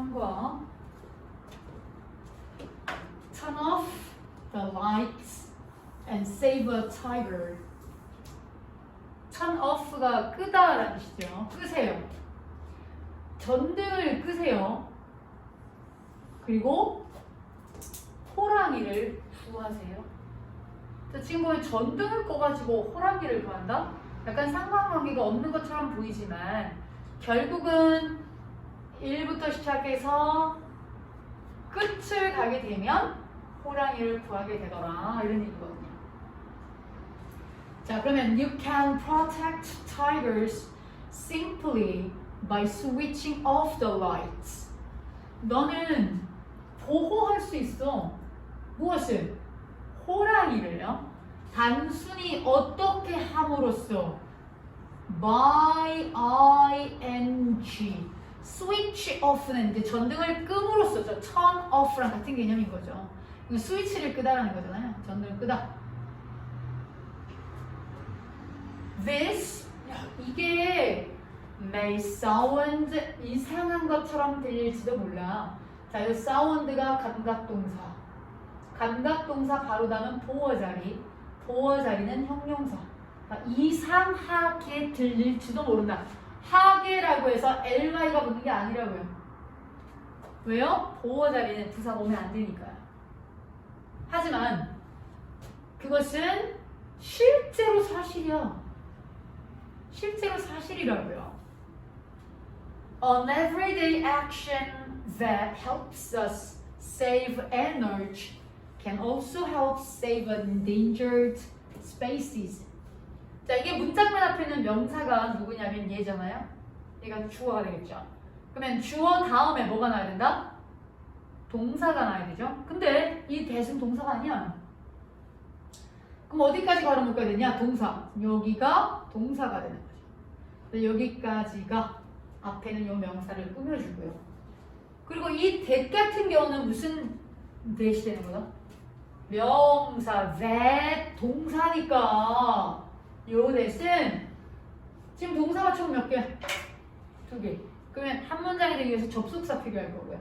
참고하. Turn off the lights and save a tiger. turn off가 끄다라는 뜻이죠. 끄세요. 전등을 끄세요. 그리고 호랑이를 구하세요. 지금 보면 전등을 꺼가지고 호랑이를 구한다? 약간 상관관계가 없는 것처럼 보이지만 결국은 1부터 시작해서 끝을 가게 되면 호랑이를 구하게 되더라 이런 얘기거든요. 자, 그러면 you can protect tigers simply by switching off the lights. 너는 보호할 수 있어. 무엇을? 호랑이를요. 단순히 어떻게 함으로써 by ing switch off는 이제 전등을 끔으로써 turn off랑 같은 개념인 거죠. 이거 스위치를 끄다라는 거잖아요. 전등을 끄다. This 이게 may sound 이상한 것처럼 들릴지도 몰라. 자, 이 sound가 감각동사. 감각동사 바로 다음은 보어자리. 보어자리는 형용사. 이상하게 들릴지도 모른다. 하게라고 해서 ly가 붙는 게 아니라고요. 왜요? 보어자리는 부사가 오면 안 되니까요. 하지만 그것은 실제로 사실이야. 실제로 사실이라고요. An everyday action that helps us save energy can also help save endangered species. 자, 이게 문장맨 앞에 있는 명사가 누구냐면 얘잖아요. 얘가 주어가 되겠죠. 그러면 주어 다음에 뭐가 나야 된다? 동사가 나야 되죠. 근데 이 대신 동사가 아니야. 그럼 어디까지 가로 묶어야 되냐? 동사. 여기가 동사가 되는 거죠. 여기까지가 앞에는 요 명사를 꾸며주고요. 그리고 이 that 같은 경우는 무슨 that이 되는 거다? 명사, that, 동사니까 요 that은 지금 동사가 총 몇 개? 2개. 그러면 한 문장이 되기 위해서 접속사 필요할 거고요.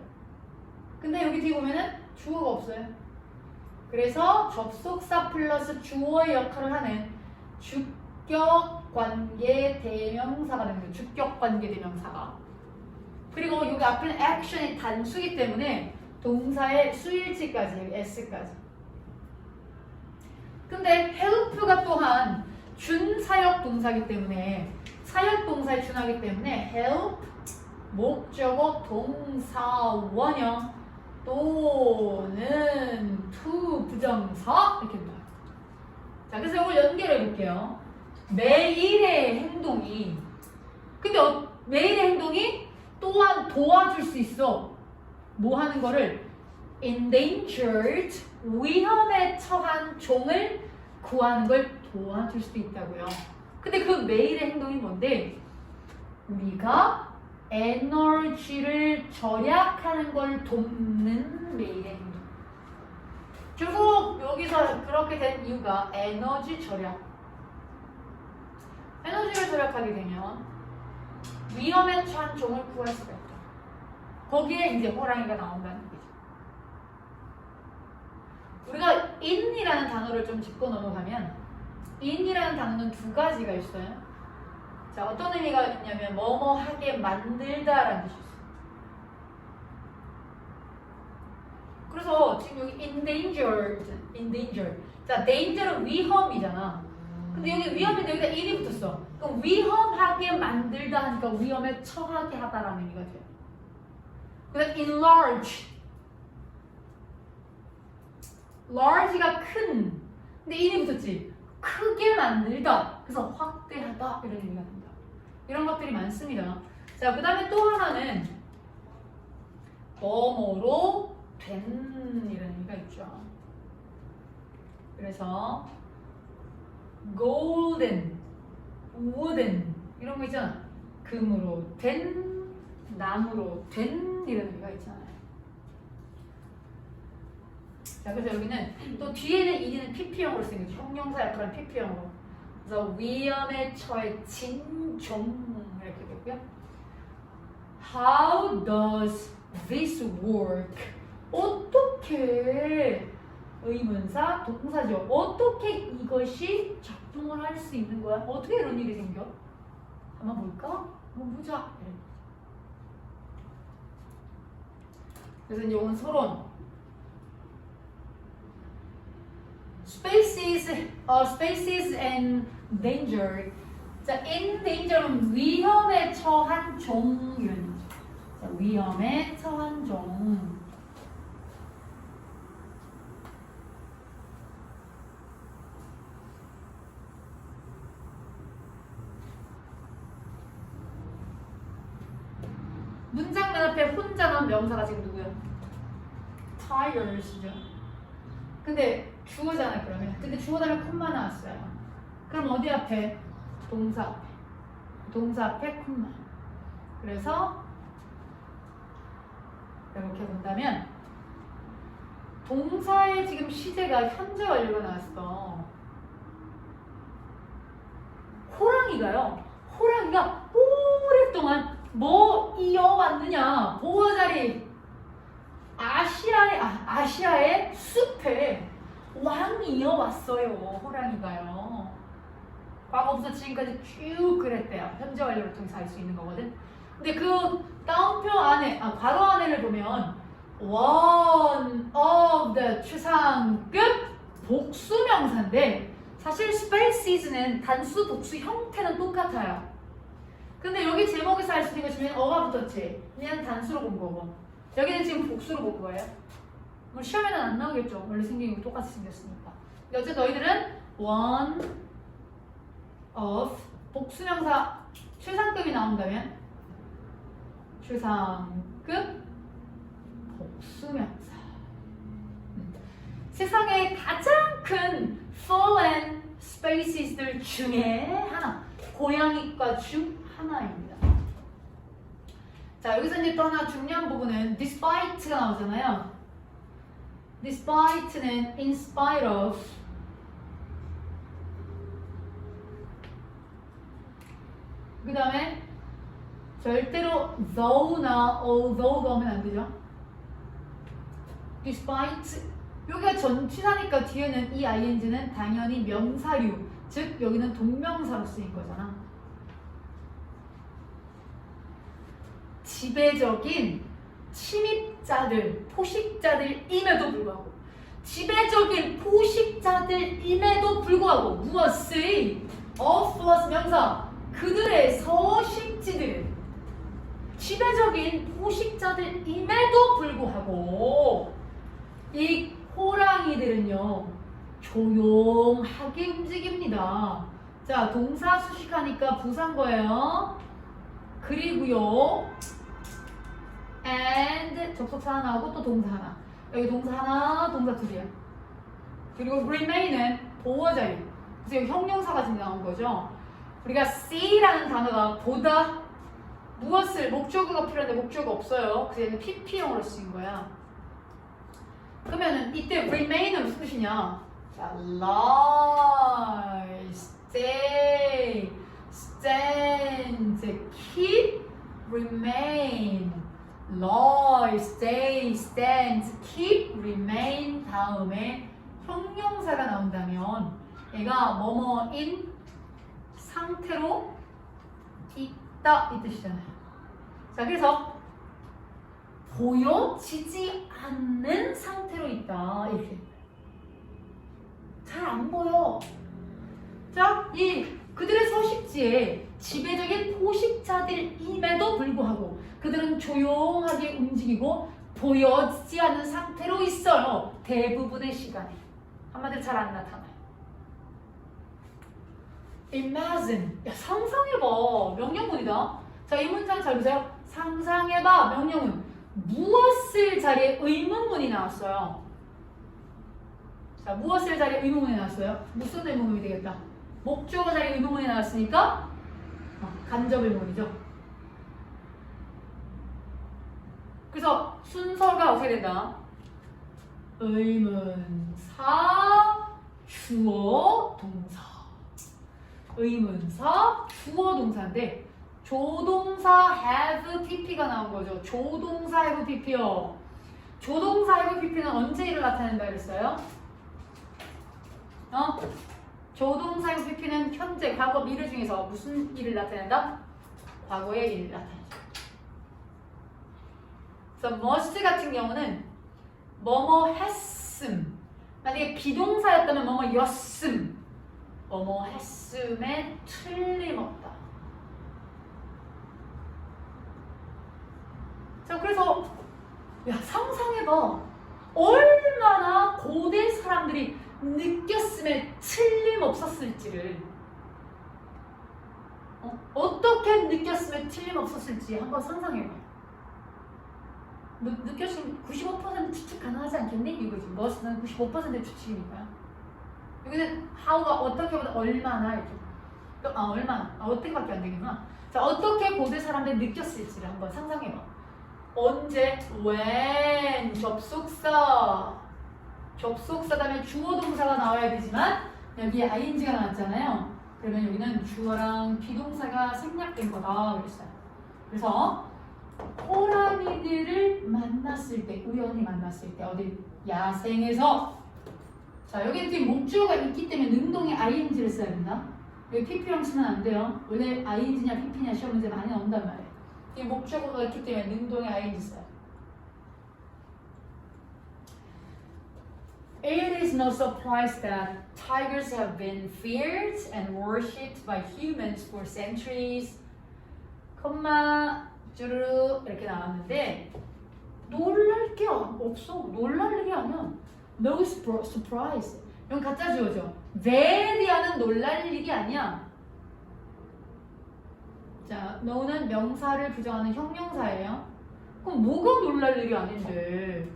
근데 여기 뒤에 보면은 주어가 없어요. 그래서 접속사 플러스 주어의 역할을 하는 주격관계 대명사가 되는 거예요. 주격관계 대명사가. 그리고 여기 앞에는 액션이 단수기 때문에 동사의 수일치까지, 여기 s까지. 근데 help가 또한 준사역 동사이기 때문에 사역 동사에 준하기 때문에 help 목적어 동사 원형 또는 to 부정사 이렇게 됩니다. 자, 그래서 이걸 연결해 볼게요. 매일의 행동이 근데 매일의 행동이 또한 도와줄 수 있어. 뭐 하는 거를 endangered 위험에 처한 종을 구하는 걸 도와줄 수도 있다고요. 근데 그 매일의 행동이 뭔데? 우리가 에너지를 절약하는 걸 돕는 매일의 행동. 계속 여기서 그렇게 된 이유가 에너지 절약. 에너지를 절약하게 되면 위험에 처한 종을 구할 수가 있다. 거기에 이제 호랑이가 나온다는 거죠. 우리가 in이라는 단어를 좀 짚고 넘어가면 in이라는 단어는 2가지가 있어요. 자, 어떤 의미가 있냐면 뭐뭐 하게 만들다라는 뜻이 있어요. 그래서 지금 여기 endangered. 자, danger은 위험이잖아. 근데 여기 위험인데 여기다 in이 붙었어. 그럼 위험하게 만들다 하니까 위험에 처하게 하다라는 의미가 돼요. 그다음 enlarge. large가 큰. 근데 in이 붙었지. 크게 만들다. 그래서 확대하다 이런 의미가 됩니다. 이런 것들이 많습니다. 자, 그 다음에 또 하나는 뭐뭐로 된 이런 의미가 있죠. 그래서 golden, wooden 이런 거 있잖아. 금으로 된, 나무로 된 이런 의미가 있잖아요. 자, 그래서 여기는 또 뒤에는 이는 PP형으로 생겼죠. 형용사 역할은 PP형으로. 그래서 위험에 처해진 종 이렇게 되고요. How does this work? 어떻게 의문사 동사죠. 어떻게 이것이 작동을 할 수 있는 거야? 어떻게 이런 일이 생겨? 한번 볼까? 한번 보자. 그래서 이제 오늘 서론 spaces and danger. 자, in danger는 위험에 처한 종은. 자, 위험에 처한 종. 문장 맨 앞에 혼자 나온 명사가 지금 누구야? tires죠. 근데 주어잖아요, 그러면. 근데 주어 다음에 콤마 나왔어요. 그럼 어디 앞에? 동사 앞에. 동사 앞에 콤마. 그래서 이렇게 본다면 동사의 지금 시제가 현재 완료가 나왔어. 호랑이가요. 호랑이가 오랫동안 뭐 이어왔느냐? 보호 자리 아시아의 숲에 왕이 이어왔어요. 호랑이가요. 과거부터 지금까지 쭉 그랬대요. 현재 완료를 통해서 알 수 있는 거거든. 근데 그 다운표 안에, 괄호 안에를 보면 one of the 최상급 복수명사인데 사실 spaces는 단수, 복수 형태는 똑같아요. 근데 여기 제목에서 알 수 있는 것이면 어가 붙었지. 그냥 단수로 본 거고. 여기는 지금 복수로 본 거예요. 뭐 시험에는 안 나오겠죠. 원래 생긴 거 똑같이 생겼으니까. 근데 어쨌든 너희들은 one of 복수명사 최상급이 나온다면 최상급 복수명사. 세상에 가장 큰 fallen spaces들 중에 하나. 고양이과 중 하나입니다. 자, 여기서 이제 또 하나 중요한 부분은 despite가 나오잖아요. despite는 in spite of, 그 다음에 절대로 though나 although가 오면 안 되죠. despite, 여기가 전치사니까 뒤에는 이 ing는 당연히 명사류, 즉 여기는 동명사로 쓰인 거잖아. 지배적인 침입자들, 포식자들임에도 불구하고, 지배적인 포식자들임에도 불구하고 무엇의 of 플러스 명사, 그들의 서식지들, 지배적인 포식자들임에도 불구하고 이 호랑이들은요 조용하게 움직입니다. 자, 동사 수식하니까 부사인 거예요. 그리고요 and 접속사 하나 나오고 또 동사 하나. 여기 동사 하나, 동사 둘이야. 그리고 remain은 보호자유. 그래서 여기 형용사가 지금 나온 거죠. 우리가 see라는 단어가 보다 무엇을 목적어가 필요한데 목적어가 없어요. 그래서 얘는 PP형으로 쓰인 거야. 그러면은 이때 remain은 무슨 뜻이냐? 자, lie, stay, stand, keep, remain. lie, stay, stand, keep, remain 다음에 형용사가 나온다면 얘가 뭐뭐인 상태로 있다 이 뜻이잖아요. 자, 그래서 보여지지 않는 상태로 있다 이렇게. 잘 안 보여. 자, 이 그들의 서식지에 지배적인 포식자들임에도 불구하고 그들은 조용하게 움직이고 보여지지 않는 상태로 있어요. 대부분의 시간에. 한마디로 잘 안 나타나요. Imagine. 야, 상상해봐. 명령문이다. 자, 이 문장 잘 보세요. 상상해봐. 명령문. 무엇을 자리에 의문문이 나왔어요. 자, 무엇을 자리에 의문문이 나왔어요? 무슨 의문문이 되겠다. 목적어 자리에 의문문이 나왔으니까 간접 의문이죠. 그래서 순서가 어떻게 된다? 의문사, 주어, 동사. 의문사, 주어, 동사인데 조동사 have pp가 나온 거죠. 조동사 have pp요. 조동사 have pp는 언제 일을 나타낸다 그랬어요? 조동사 have pp는 현재, 과거, 미래 중에서 무슨 일을 나타낸다? 과거의 일을 나타낸다. 그래서 must 같은 경우는 뭐뭐 했음. 만약에 비동사였다면 뭐뭐였음. 뭐뭐 했음에 틀림없다. 자, 그래서 야, 상상해봐. 얼마나 고대 사람들이 느꼈음에 틀림없었을지를, 어떻게 느꼈음에 틀림없었을지 한번 상상해봐. 느껴지면 95% 추측 가능하지 않겠니? 이거지. 머스는 95% 추측이니까. 여기는 how가 어떻게 보다 얼마나 이렇게. 얼마나. 어떻게밖에 안 되겠구나. 자, 어떻게 고대 사람들이 느꼈을지를 한번 상상해봐. 언제? when. 접속사. 접속사 다음에 주어 동사가 나와야 되지만 여기에 ing가 나왔잖아요. 그러면 여기는 주어랑 비동사가 생략된 거다 그랬어요. 그래서 호랑이들을 만났을 때, 우연히 만났을 때, 어디 야생에서. 자, 여기 뒤에 목주어가 있기 때문에 능동의 ing를 써야 된다. 여기 pp랑 쓰면 안 돼요. 원래 ing냐 pp냐 시험 문제 많이 나온단 말이에요. 이 목주어가 있기 때문에 능동의 ing 써요. It is no surprise that tigers have been feared and worshipped by humans for centuries. 콤마 쭈르르 이렇게 나왔는데 놀랄 게 없어. 놀랄 일이 아니야. No surprise. 이건 가짜 주어죠. very하는 놀랄 일이 아니야. 자, no는 명사를 부정하는 형용사예요. 그럼 뭐가 놀랄 일이 아닌데?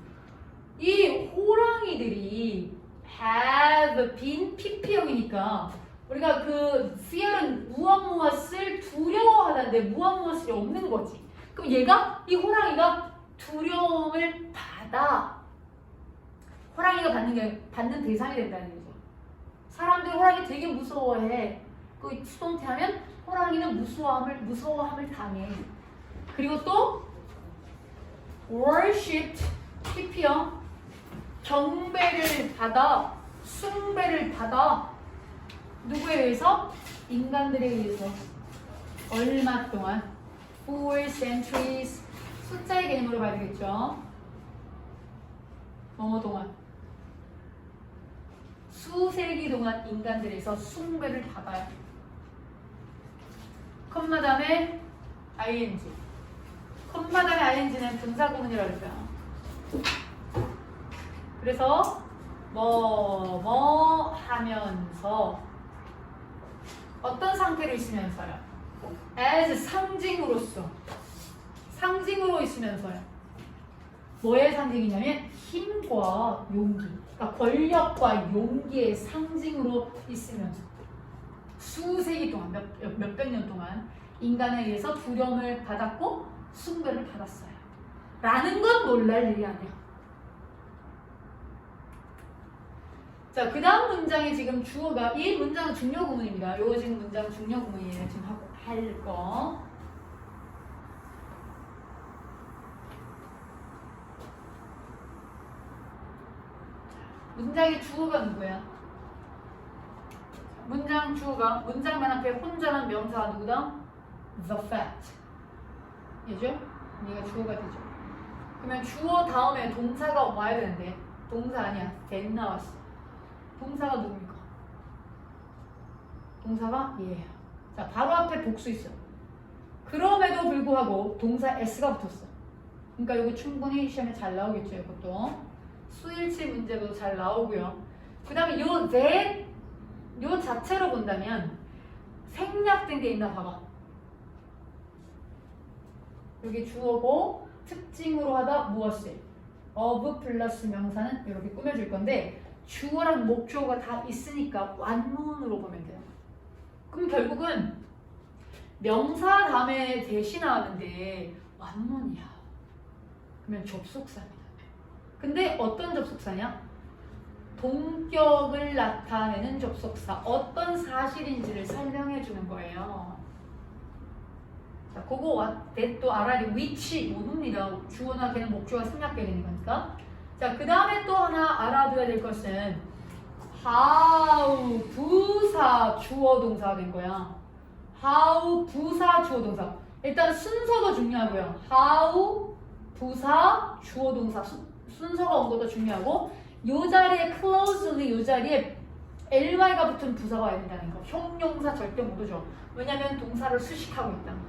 이 호랑이들이 have been pp형이니까 우리가 그 fear은 무엇무엇을 두려워하다는데 무엇무엇이 없는 거지. 그럼 얘가, 이 호랑이가 두려움을 받아. 호랑이가 받는 대상이 된다는 거죠. 사람들이 호랑이 되게 무서워해. 그 수동태하면 호랑이는 무서워함을 당해. 그리고 또 worshipped pp형 경배를 받아, 숭배를 받아. 누구에 의해서? 인간들에 의해서. 얼마 동안? 4 centuries. 숫자의 개념으로 봐야 되겠죠. 뭐뭐 동안? 수세기 동안 인간들에서 숭배를 받아요. 컴마 다음에 ing. 컴마 다음에 ing는 분사구문이라고 했어요. 그래서 뭐 하면서 어떤 상태로 있으면서요? as 상징으로서. 상징으로 있으면서요. 뭐의 상징이냐면 힘과 용기. 그러니까 권력과 용기의 상징으로 있으면서 수세기 동안, 몇백 년 동안 인간에 의해서 두려움을 받았고 숭배를 받았어요. 라는 건 놀랄 일이 아니야. 자, 그 다음 문장에 지금 주어가, 이 문장은 중요 구문입니다. 요 지금 문장 중요 구문이에요. 지금 하고 할 거. 문장의 주어가 누구야? 문장 주어가, 문장 맨 앞에 혼자란 명사가 누구다? The fact. 얘죠? 얘가 주어가 되죠. 그러면 주어 다음에 동사가 와야 되는데 동사 아니야. that 나왔어. 동사가 누굽니까? 동사가 얘예요. 자, 바로 앞에 복수 있어. 그럼에도 불구하고 동사 s가 붙었어. 그러니까 이거 충분히 시험에 잘 나오겠죠. 이것도 수일치 문제도 잘 나오고요. 그 다음에 요 that, 요 자체로 본다면 생략된 게 있나 봐봐. 여기 주어고 특징으로 하다 무엇을 of 플러스 명사는 이렇게 꾸며줄 건데 주어랑 목주어가 다 있으니까 완문으로 보면 돼요. 그럼 결국은 명사 다음에 대시 나왔는데 완문이야. 그러면 접속사입니다. 근데 어떤 접속사냐? 동격을 나타내는 접속사. 어떤 사실인지를 설명해 주는 거예요. 자, 그거 또 알아야 돼. which 모릅니다. 주어나 걔는 목주어가 생략돼야 되는 거니까. 자, 그 다음에 또 하나 알아둬야 될 것은 how 부사 주어 동사가 된 거야. how 부사 주어 동사. 일단 순서도 중요하고요. how 부사 주어 동사 순서가 온 것도 중요하고 요 자리에 closely 요 자리에 ly가 붙은 부사가 와야 된다는 거. 형용사 절대 못 오죠. 왜냐면 동사를 수식하고 있다는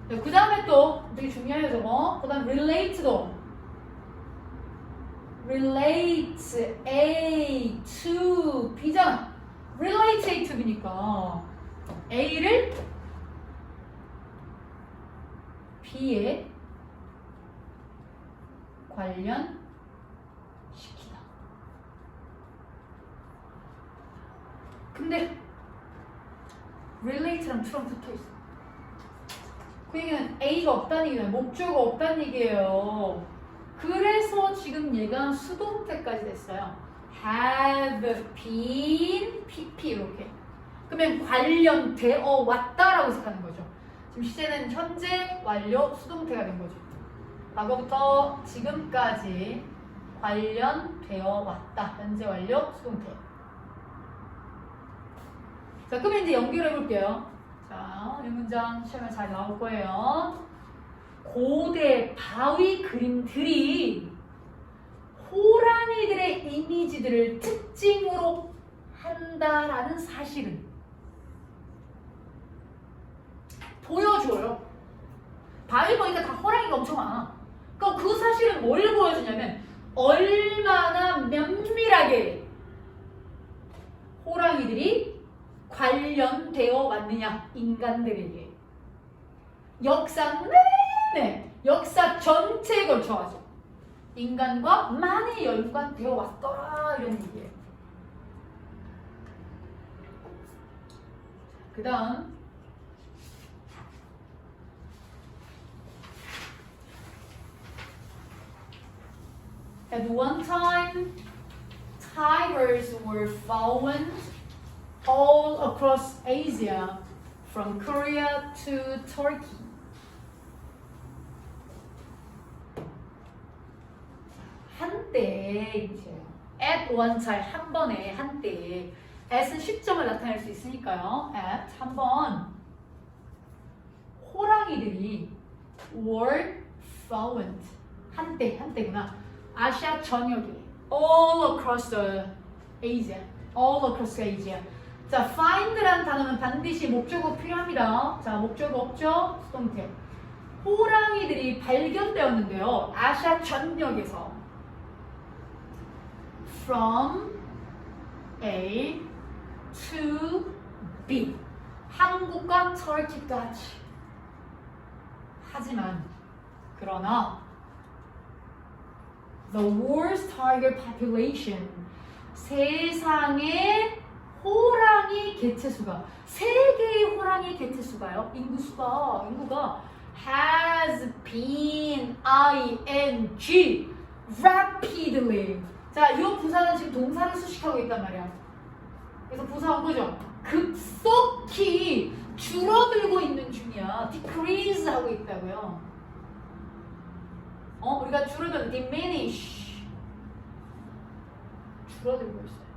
거예요. 그 다음에 또 되게 중요해요 저거. 그 다음 relate도 relate A to B잖아. relate A to B니까 A를 B에 관련시키다. 근데 relate랑 to랑 붙어있어. 그 얘기는 A가 없다는 얘기예요. 목적어가 없다는 얘기예요. 그래서 지금 얘가 수동태까지 됐어요. have been, pp 이렇게. 그러면 관련되어 왔다라고 생각하는 거죠. 지금 시제는 현재 완료 수동태가 된 거죠. 과거부터 지금까지 관련되어 왔다. 현재 완료 수동태. 자, 그러면 이제 연결해 볼게요. 자, 이 문장 시험에 잘 나올 거예요. 고대 바위 그림들이 호랑이들의 이미지들을 특징으로 한다라는 사실은 보여줘요. 바위 보니까 다 호랑이가 엄청 많아. 그럼 그 사실은 뭘 보여주냐면 얼마나 면밀하게 호랑이들이 관련되어 왔느냐, 인간들에게. 역사 내내, 역사 전체에 걸쳐가지고 인간과 많이 연관되어 왔더라 이런 얘기예요. 그 다음 At one time, tigers were found all across Asia, from Korea to Turkey. 한때, at one time, 한 번에, 한때. at은 시점을 나타낼 수 있으니까요. at, 한 번. 호랑이들이 were found. 한때구나. 아시아 전역에. all across the Asia. all across Asia. 자, find라는 단어는 반드시 목적어 필요합니다. 자, 목적어 없죠? 수동태. 호랑이들이 발견되었는데요. 아시아 전역에서. From A to B. 한국과 터키까지. 하지만, 그러나, the world's tiger population. 세상의 호랑이 개체수가 세계의 호랑이 개체수가요. 인구가 has been ing rapidly. 자, 이 부사는 지금 동사를 수식하고 있단 말이야. 그래서 부사 온 거죠. 급속히 줄어들고 있는 중이야. decrease 하고 있다고요. 우리가 줄어든 diminish 줄어들고 있어요.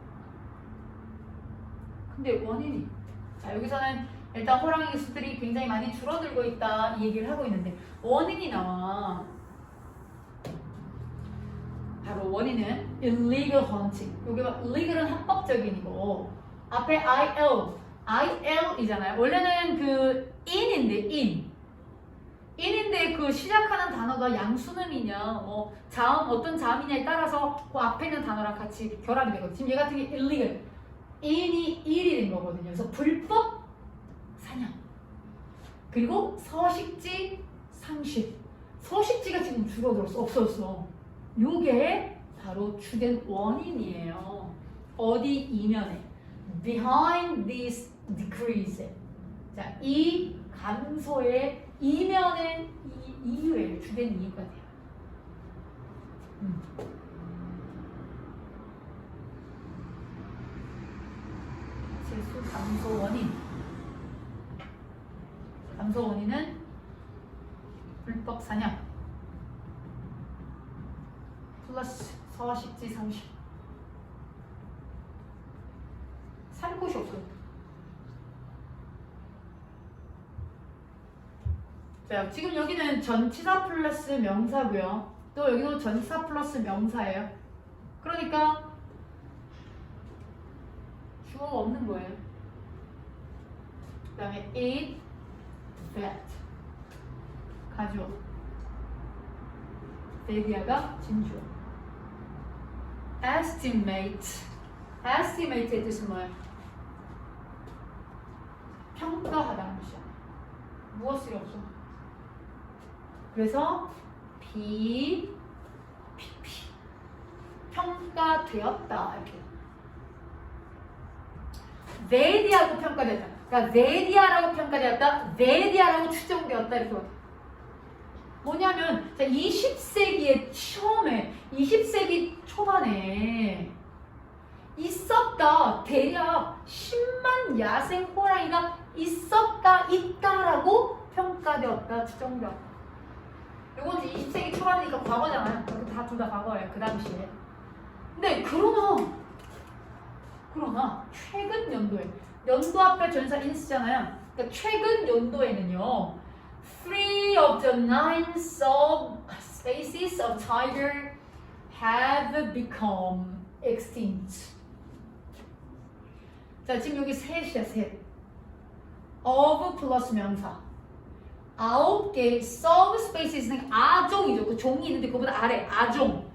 근데 원인이 자 여기서는 일단 호랑이 수들이 굉장히 많이 줄어들고 있다 이 얘기를 하고 있는데 원인이 나와. 바로 원인은 illegal hunting. 여기 illegal은 합법적인이고 앞에 il이잖아요. 원래는 그 in인데 in인데 그 시작하는 단어가 양수음이냐 뭐 자음 어떤 자음이냐에 따라서 그 앞에 있는 단어랑 같이 결합이 되거든요. 지금 얘 같은 게 illegal in이 1이 된 거거든요. 그래서 불법 사냥 그리고 서식지 상실 서식지가 지금 줄어들었어. 없어졌어. 요게 바로 주된 원인이에요. 어디 이면에 behind this decrease. 자, 이 감소의 이면에 이 이유예요. 주된 이유가 돼요. 세수 감소 원인. 감소 원인은 불법 사냥 플러스 서식지 상실. 살 곳이 없어요. 자, 지금 여기는 전치사 플러스 명사고요. 또 여기도 전치사 플러스 명사예요. 그러니까 주어가 없는 거예요. 그 다음에 eat that 가주어. 데디아가 진주어. estimate. estimate의 뜻은 뭐예요? 평가하다는 뜻이야. 무엇이 없어? 그래서 PP 평가되었다 이렇게. 데디아고 평가되었다. 그러니까 데디아라고 평가되었다. 데디아라고 추정되었다 이렇게 봐. 뭐냐면 20세기의 처음에 20세기 초반에 있었다. 대략 10만 야생 호랑이가 있다라고 평가되었다. 추정되었다. 이건 이제 20세기 초반이니까 과거잖아요. 다 둘 다 과거예요. 그 당시에. 근데 그러나 최근 연도에 연도 앞에 전사 인스잖아요. 그러니까 최근 연도에는요. 3 of the 9 subspecies of tiger have become extinct. 자, 지금 여기 셋이야, 셋. of 플러스 명사. 9개 subspecies는 아종이죠. 그 종이 있는데 그거보다 아래 아종.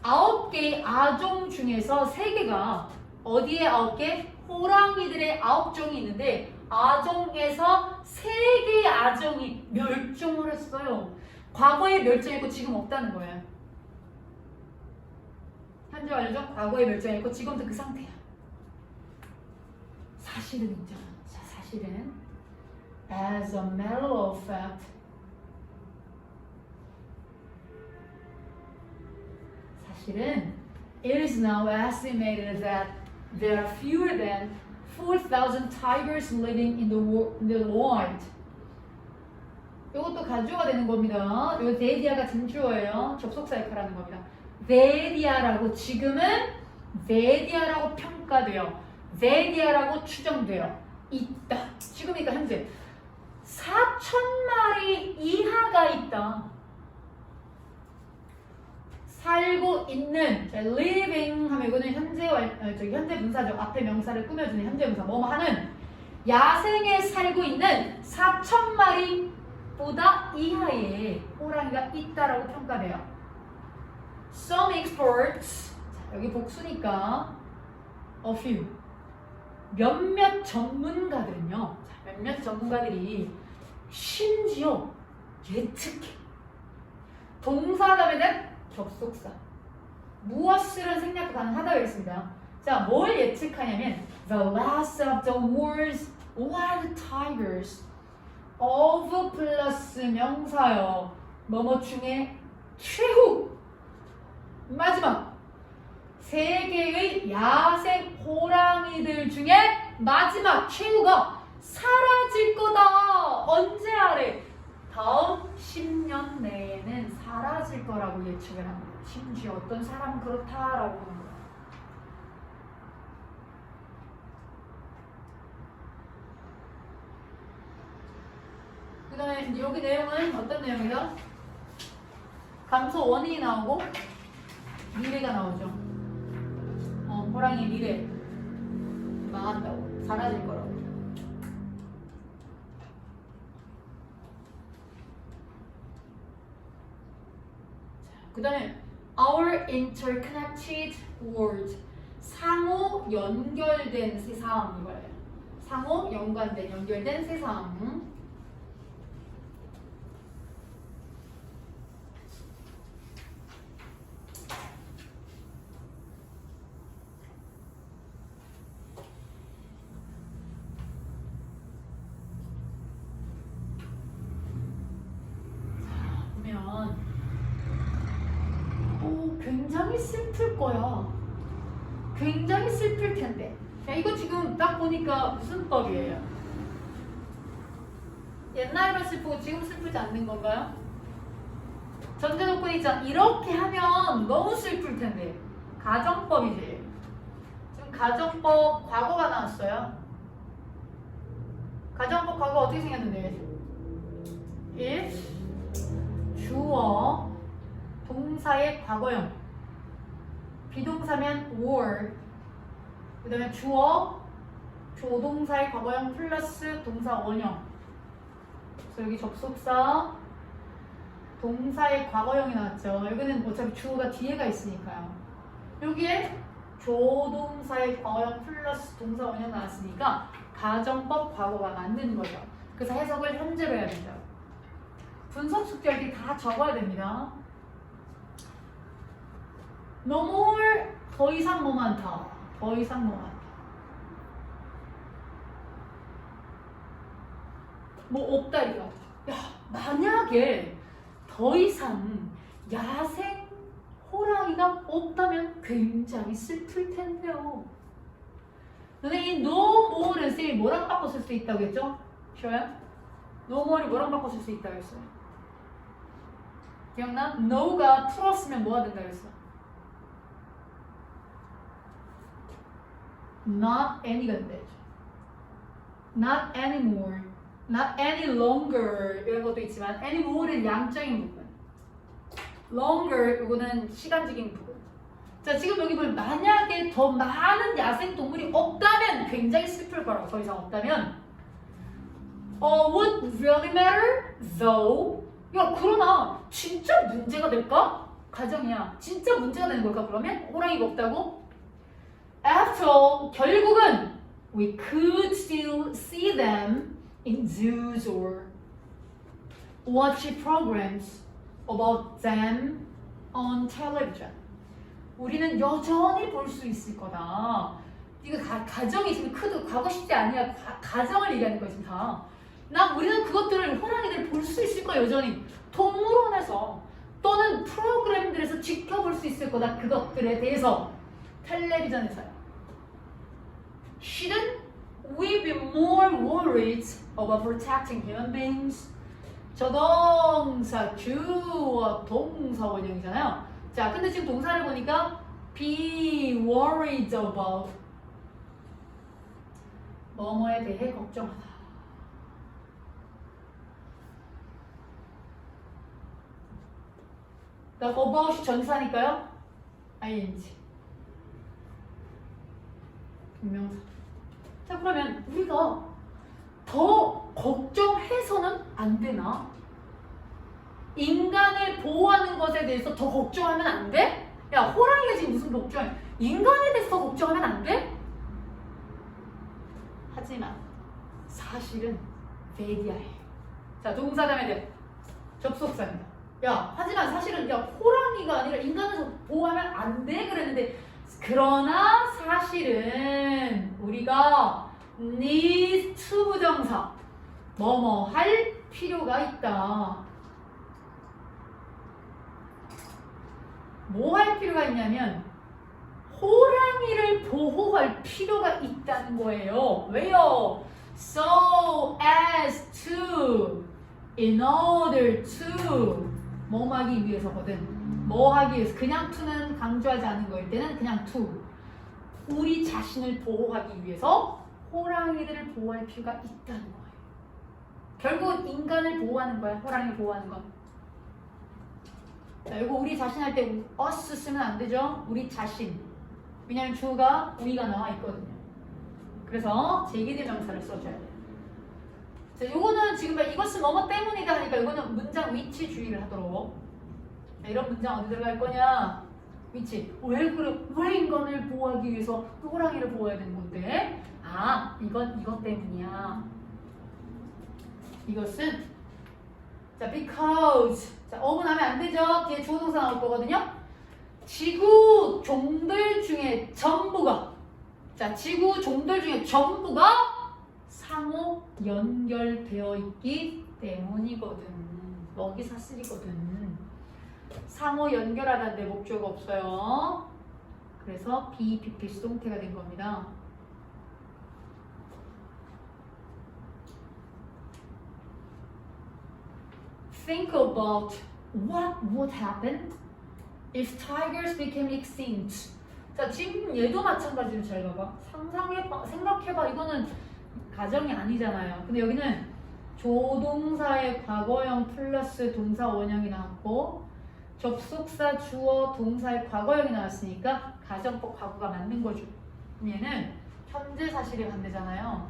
9개의 아종 중에서 3개가 어디에 9개? 호랑이들의 9종이 있는데 아종에서 3개의 아종이 멸종을 했어요. 과거에 멸종했고 지금 없다는 거예요. 현재 완료죠? 과거에 멸종했고 지금도 그 상태야. 사실은 인정하는. 자, 사실은 as a matter of fact 사실은 it is now estimated that there are fewer than 4,000 tigers living in the world. 이것도 가주어가 되는 겁니다. 이거 데디아가 진주어예요. 접속사 역할을 하는 겁니다. 데디아라고 지금은 데디아라고 평가돼요. 데디아라고 추정돼요. 있다. 지금이니까 현재 4,000마리 이하가 있다. 살고 있는. 자, living 하면 이거는 현재 분사죠. 앞에 명사를 꾸며주는 현재 분사. 뭐뭐 하는 야생에 살고 있는 4,000마리보다 이하의 호랑이가 있다라고 평가돼요. Some experts. 자, 여기 복수니까 a few. 몇몇 전문가들은요. 자, 몇몇 전문가들이 심지어 예측해. 동사다음에는 접속사. 무엇을은 생략 가능하다고 했습니다. 자, 뭘 예측하냐면 the last of the world's wild tigers of 플러스 명사요. 뭐뭐 중에 최후 마지막 세계의 야생 호랑이들 중에 마지막 최후가 사라질 거다. 언제 아래? 다음 10년 내에는 사라질 거라고 예측을 합니다. 심지어 어떤 사람은 그렇다라고 하는 거예요. 그 다음에 여기 내용은 어떤 내용이죠? 감소 원인이 나오고 미래가 나오죠. 호랑이 미래 망한다고, 사라질 거라고. 그 다음에 our interconnected world, 상호 연결된 세상 이거예요. 상호 연결된 세상. 굉장히 슬플 거야. 굉장히 슬플 텐데. 야, 이거 지금 딱 보니까 무슨 법이에요? 옛날에는 슬프고 지금 슬프지 않는 건가요? 전제 조건이 있잖아. 이렇게 하면 너무 슬플 텐데. 가정법이지. 지금 가정법 과거가 나왔어요. 가정법 과거 어떻게 생겼는데? if 주어 동사의 과거형, 비동사면 were, 그 다음에 주어 조동사의 과거형 플러스 동사 원형. 그래서 여기 접속사 동사의 과거형이 나왔죠. 여기는 어차피 주어가 뒤에가 있으니까요. 여기에 조동사의 과거형 플러스 동사 원형 나왔으니까 가정법 과거가 맞는 거죠. 그래서 해석을 현재로 해야 된다. 분석 숙제할 때 다 적어야 됩니다. No more, 더 이상 뭐 많다. 더 이상 뭐 많다. 뭐 없다 이거. 야, 만약에 더 이상 야생 호랑이가 없다면 굉장히 슬플 텐데요. 너네 이 no more는 쌤이 뭐랑 바꿔 쓸 수 있다고 했죠? 쉬워요? no more이 뭐랑 바꿔 쓸 수 있다고 했어요? 기억나? no가 풀었으면 뭐가 된다고 했어? not any가 된다죠. not anymore, not any longer 이런 것도 있지만 anymore는 양적인 부분, longer 이거는 시간적인 부분. 자, 지금 여기 보면 만약에 더 많은 야생 동물이 없다면 굉장히 슬플 거라고. 더 이상 없다면 would really matter though. 야, 그러나 진짜 문제가 될까? 가정이야. 진짜 문제가 되는 걸까? 그러면 호랑이가 없다고? After all, 결국은 we could still see them in zoos or watch programs about them on television. 우리는 여전히 볼 수 있을 거다. 이거 가정이 지금 크도 과거 시제 아니야. 가정을 얘기하는 거야 지금 다. 우리는 그것들을 호랑이들을 볼 수 있을 거야 여전히. 동물원에서 또는 프로그램들에서 지켜볼 수 있을 거다. 그것들에 대해서 텔레비전에서요. Shouldn't we be more worried about protecting human beings? 저동사, 주어, 동사 원형이잖아요. 자, 근데 지금 동사를 보니까 be worried about 뭐뭐에 대해 걱정하다. 그러니까 about이 전사니까요. ing. 분명사. 자, 그러면 우리가 더 걱정해서는 안 되나? 인간을 보호하는 것에 대해서 더 걱정하면 안 돼? 야, 호랑이가 지금 무슨 걱정해? 인간에 대해서 더 걱정하면 안 돼? 하지만 사실은 베디아예요. 자, 동사다음에 접속사입니다. 야, 하지만 사실은 야, 호랑이가 아니라 인간에서 보호하면 안 돼 그랬는데, 그러나 사실은 우리가 need to 부정사 뭐뭐 할 필요가 있다. 뭐 할 필요가 있냐면 호랑이를 보호할 필요가 있다는 거예요. 왜요? So as to, in order to 뭐 하기 위해서거든. 뭐 하기 위해서. 그냥 to는 강조하지 않은 거일 때는 그냥 to. 우리 자신을 보호하기 위해서 호랑이들을 보호할 필요가 있다는 거예요. 결국은 인간을 보호하는 거야. 호랑이를 보호하는 건. 자, 이거 우리 자신 할 때 us 쓰면 안 되죠? 우리 자신. 왜냐면 주어가 우리가 나와 있거든요. 그래서 제기대명사를 써줘야 돼요. 자, 요거는 지금 이것은 뭐뭐 때문이다 하니까 이거는 문장 위치 주의를 하도록. 자, 이런 문장 어디 들어갈 거냐? 위치. 왜 그래? 왜 인간을 보호하기 위해서 호랑이를 보호해야 되는 건데? 아, 이건 이것 때문이야. 이것은 자, because. 자, of는 하면 안 되죠? 뒤에 주어동사 나올 거거든요. 지구 종들 중에 전부가, 자, 지구 종들 중에 전부가 상호 연결되어 있기 때문이거든. 먹이사슬이거든. 상호 연결하다는데 목적어가 없어요. 그래서 비PP 수동태가 된 겁니다. think about what would happen if tigers became extinct. 자, 지금 얘도 마찬가지로 잘 봐봐. 생각해봐. 이거는 가정이 아니잖아요. 근데 여기는 조동사의 과거형 플러스 동사 원형이 나왔고 접속사 주어 동사의 과거형이 나왔으니까 가정법 과거가 맞는 거죠. 얘는 현재 사실에 반대잖아요.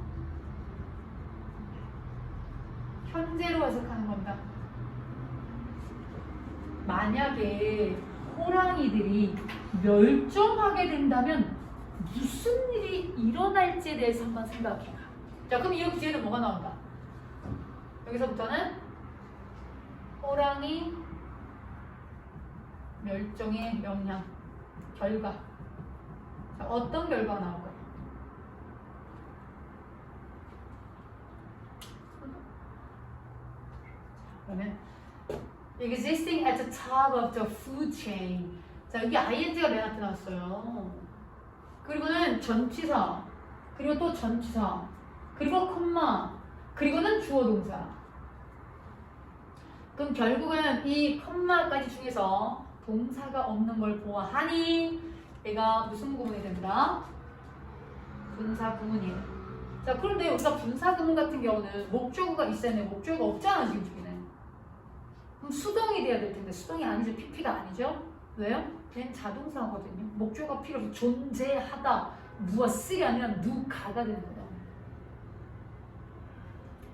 현재로 해석하는 겁니다. 만약에 호랑이들이 멸종하게 된다면 무슨 일이 일어날지에 대해서 한번 생각해봐. 자, 그럼 이 뒤에는 뭐가 나온다? 여기서부터는 호랑이 멸종의 영향, 결과. 자, 어떤 결과가 나올 거야? 그러면 existing at the top of the food chain. 자, 여기 ing가 맨 앞에 나왔어요. 그리고는 전치사, 그리고 또 전치사, 그리고 콤마, 그리고는 주어 동사. 그럼 결국은 이 콤마까지 중에서 동사가 없는 걸 보아하니 얘가 무슨 구문이 된다? 분사 구문이에요. 자, 그런데 우리가 분사 구문 같은 경우는 목적어가 있어야 되는데 목적어가 없잖아, 지금 저기는. 그럼 수동이 돼야 될 텐데 수동이 아니죠. PP가 아니죠. 왜요? 걔는 자동사거든요. 목적어가 필요 없이 존재하다, 무엇을이 아니라 누가가 되는 거다.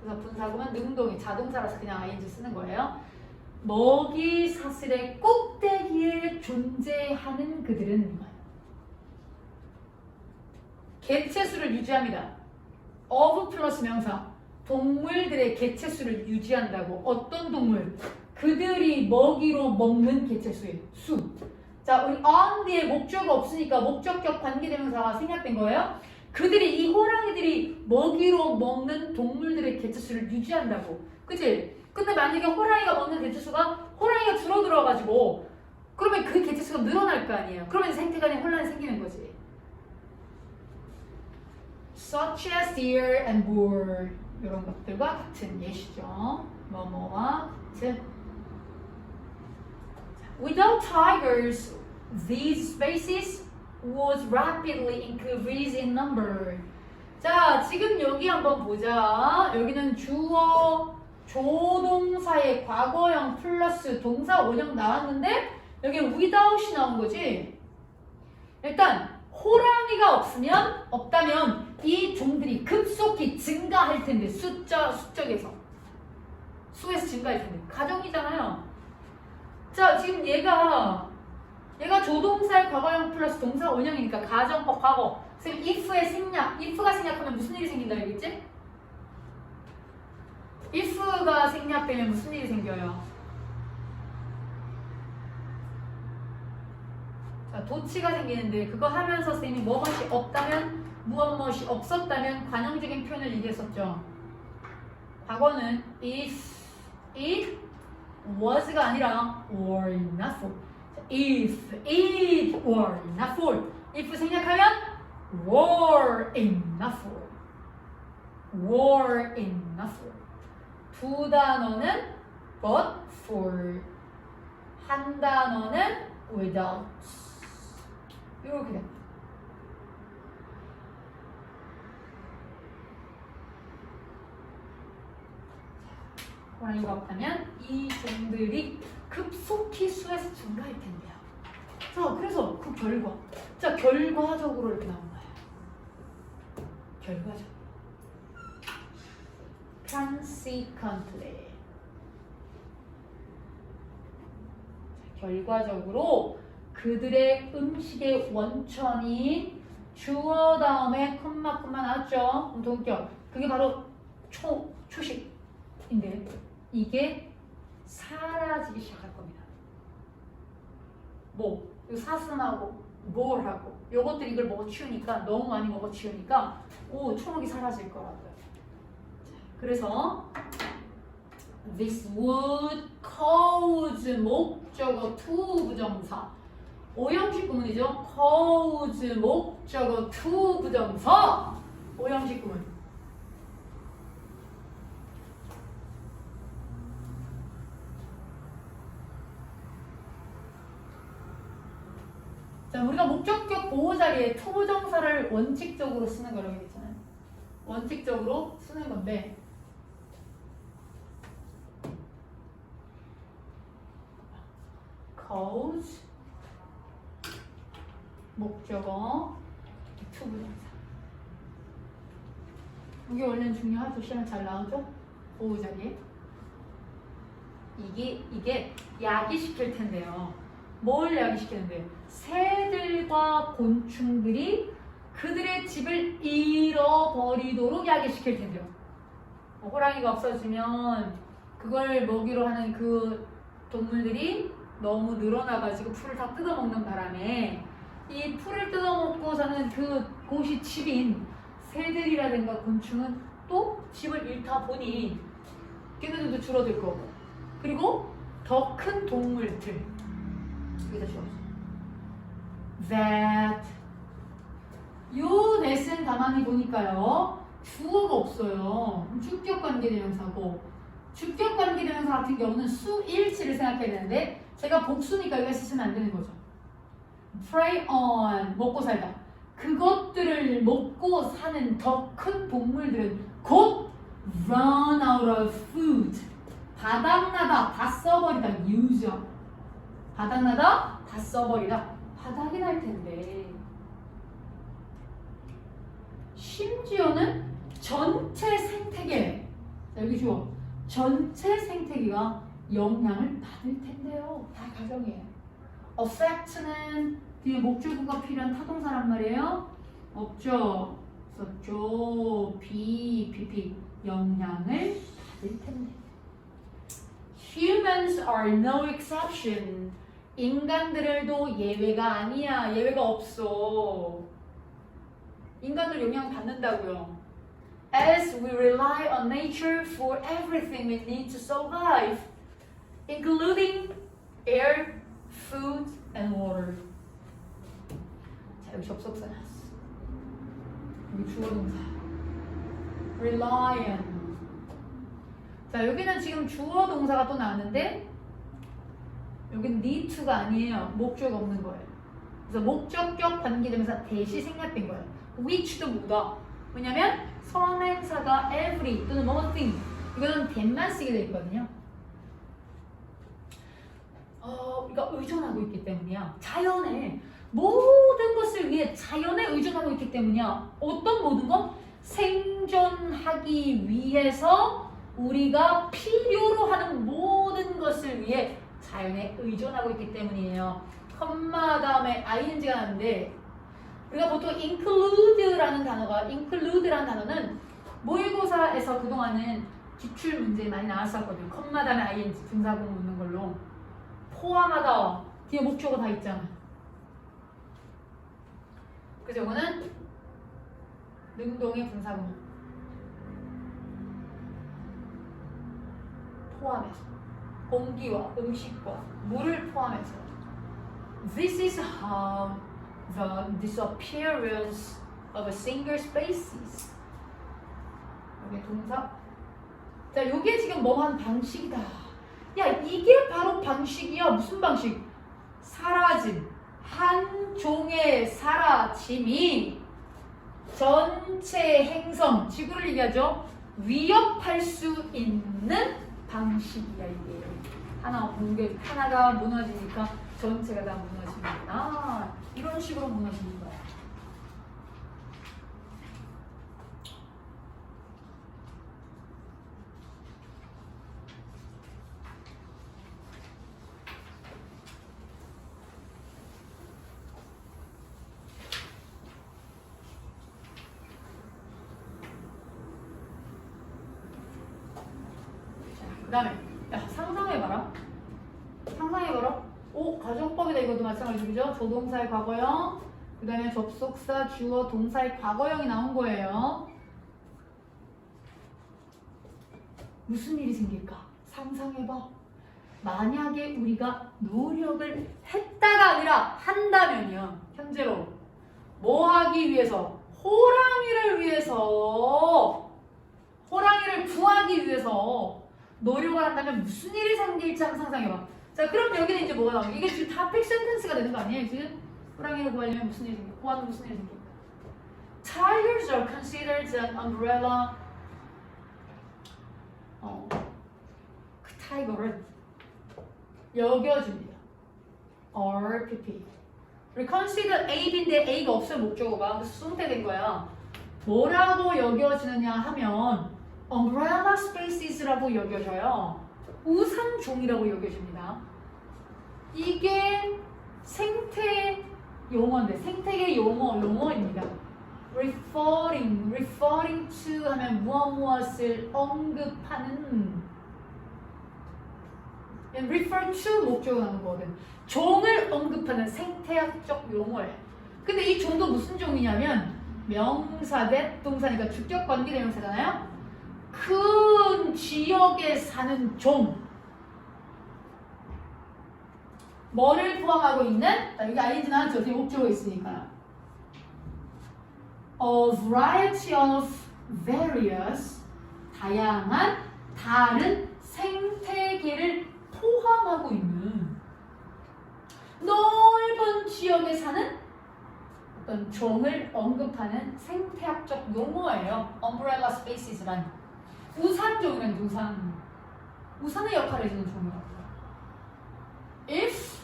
그래서 분사구문 능동이 자동사라서 그냥 ing 쓰는 거예요. 먹이 사슬의 꼭대기에 존재하는 그들은 개체수를 유지합니다. of 플러스 명사. 동물들의 개체수를 유지한다고. 어떤 동물? 그들이 먹이로 먹는 개체수의 수. 자, 우리 on 뒤에 목적어가 없으니까 목적격 관계대명사가 생략된 거예요. 그들이, 이 호랑이들이 먹이로 먹는 동물들의 개체수를 유지한다고. 그치? 근데 만약에 호랑이가 먹는 개체수가 호랑이가 줄어들어가지고 그러면 그 개체수가 늘어날 거 아니에요. 그러면 생태 간에 혼란이 생기는 거지. Such as deer and boar. 이런 것들과 같은 예시죠. 뭐뭐와 같은. Without tigers, these species would rapidly increase in number. 자, 지금 여기 한번 보자. 여기는 주어, 조동사의 과거형 플러스 동사 원형 나왔는데 여기 without이 나온 거지. 일단 호랑이가 없다면 이 종들이 급속히 증가할 텐데 수적에서 수에서 증가할 텐데 가정이잖아요. 자, 지금 얘가 조동사의 과거형 플러스 동사 원형이니까 가정법 과거. 선생님 if의 생략, if가 생략하면 무슨 일이 생긴다 알겠지? if가 생략되면 무슨 일이 생겨요? 자, 도치가 생기는데 그거 하면서 선생님이 무엇이 없다면 무엇이 없었다면 관형적인 표현을 얘기했었죠. 과거는 if it was가 아니라 were not for. If it were not for. if 생략하면 were not for. were not for. 두 단어는 but for. 한 단어는 without. 이렇게 됩니다. 호랑이가 없다면 이 종들이 급속히 수에서 증가할 텐데요. 자, 그래서 그 결과. 자, 결과적으로 이렇게 나온 거예요. 결과적으로. Consequently. 결과적으로 그들의 음식의 원천이 주어 다음에 콤마 나왔죠. 동격. 그게 바로 초식인데 이게 사라지기 시작할 겁니다. 뭐 사슴하고 몰하고 요것들이 이걸 먹어치우니까 너무 많이 먹어치우니까 초록이 사라질 거라고요. 그래서 this would cause 목적어 to 부정사. 오형식 구문이죠. cause 목적어 to 부정사. 오형식 구문. 자, 우리가 목적격 보호 자리에 토부정사를 원칙적으로 쓰는 거라고 했잖아요. 원칙적으로 쓰는 건데 cause 목적어 투부정사. 이게 원래는 중요하죠. 시험 잘 나오죠? 보호 자리에. 이게 야기시킬 텐데요. 뭘 야기시키는데요? 새들과 곤충들이 그들의 집을 잃어버리도록 야기시킬 텐데요. 호랑이가 없어지면 그걸 먹이로 하는 그 동물들이 너무 늘어나가지고 풀을 다 뜯어먹는 바람에 이 풀을 뜯어먹고 사는 그 곳이 집인 새들이라든가 곤충은 또 집을 잃다 보니 걔네들도 줄어들 거고, 그리고 더 큰 동물들 여기다 적었어. That 요 넷은 가만히 보니까요 주어가 없어요. 주격 관계대명사고, 주격 관계대명사 같은 경우는 수일치를 생각해야 되는데 제가 복수니까 여기가 쓰시면 안 되는 거죠. Prey on 먹고 살다. 그것들을 먹고 사는 더 큰 동물들은 곧 run out of food. 바닥나다, 다 써버리다, use up. 바닥나다, 다 써버리다. 바닥이 날 텐데. 심지어는 전체 생태계, 자, 여기 주어. 전체 생태계가 영향을 받을 텐데요. 다 가정이에요. affect는 뒤에 목줄구가 필요한 타동사란 말이에요. 없죠. 썼죠. PP 영향을 받을 텐데. Humans are no exception. 인간들도 예외가 아니야. 예외가 없어. 인간들 영향 받는다고요. As we rely on nature for everything we need to survive, including air, food, and water. 자, 여기 접속사 나왔어. 여기 주어 동사. rely on. 자, 여기는 지금 주어 동사가 또 나왔는데 여기는 need to가 아니에요. 목적 없는 거예요. 그래서 목적격 관계대명사 대시 생략된 거예요. which도 뭐다. 왜냐면 선행사가 every 또는 뭐뭐 thing 이거는 that만 쓰게 돼 있거든요. 우리가 의존하고 있기 때문이야. 자연에 모든 것을 위해 자연에 의존하고 있기 때문이야. 어떤 모든 것? 생존하기 위해서 우리가 필요로 하는 모든 것을 위해 자연에 의존하고 있기 때문이에요. 컴마 다음에 ing가 나는데 우리가 보통 include라는 단어는 모의고사에서 그동안은 기출 문제에 많이 나왔었거든요. 컴마 다음에 ing 분사구문 묻는 걸로. 포함하다 뒤에 목적어 다 있잖아. 그 저거는 능동의 분사구문 포함해서 공기와 음식과 물을 포함해서. This is how the disappearance of a single species. 여기 동사. 자, 요게 지금 뭐한 방식이다. 야, 이게 바로 방식이야. 무슨 방식? 사라짐. 한 종의 사라짐이 전체 행성, 지구를 얘기하죠. 위협할 수 있는 방식이야, 이게. 하나가 무너지니까 전체가 다 무너집니다. 이런 식으로 무너지는 거야. 그 다음에 야, 상상해봐라. 오, 가정법이다. 이것도 마찬가지죠. 조동사의 과거형, 그 다음에 접속사, 주어, 동사의 과거형이 나온 거예요. 무슨 일이 생길까? 상상해봐. 만약에 우리가 노력을 했다가 아니라 한다면요. 현재로 뭐 하기 위해서? 호랑이를 구하기 위해서 노력을 한다면 무슨 일이 생길지 한번 상상해봐. 자, 그럼 여기는 이제 뭐가 나오냐? 이게 지금 다 팩 센텐스가 되는 거 아니에요, 지금? 호랑이를 구하려면 무슨 일이 생겨? 구하면 무슨 일이 생겨? Tigers are considered an umbrella. 그 타이거를 여겨줍니다. RPP. 우리 consider A인데 A가 없어요, 목적어가. 그래서 수동태된 거야. 뭐라고 여겨지느냐 하면 umbrella spaces라고 여겨져요. 우산종이라고 여겨집니다. 이게 생태 용어인데 생태계 용어입니다. referring to 하면 무엇을 언급하는 refer to 목적어 나오는 거거든. 종을 언급하는 생태학적 용어예요. 근데 이 종도 무슨 종이냐면 명사 대 동사니까 주격 관계 대명사잖아요. 큰 지역에 사는 종. 뭐를 포함하고 있는? 여기 ing는 하죠. 뒤에 목적어 있으니까. A variety of various 다양한 다른 생태계를 포함하고 있는 넓은 지역에 사는 어떤 종을 언급하는 생태학적 용어예요. Umbrella spaces란 우산종이라는 우산의 역할을 해주는 종이라고. If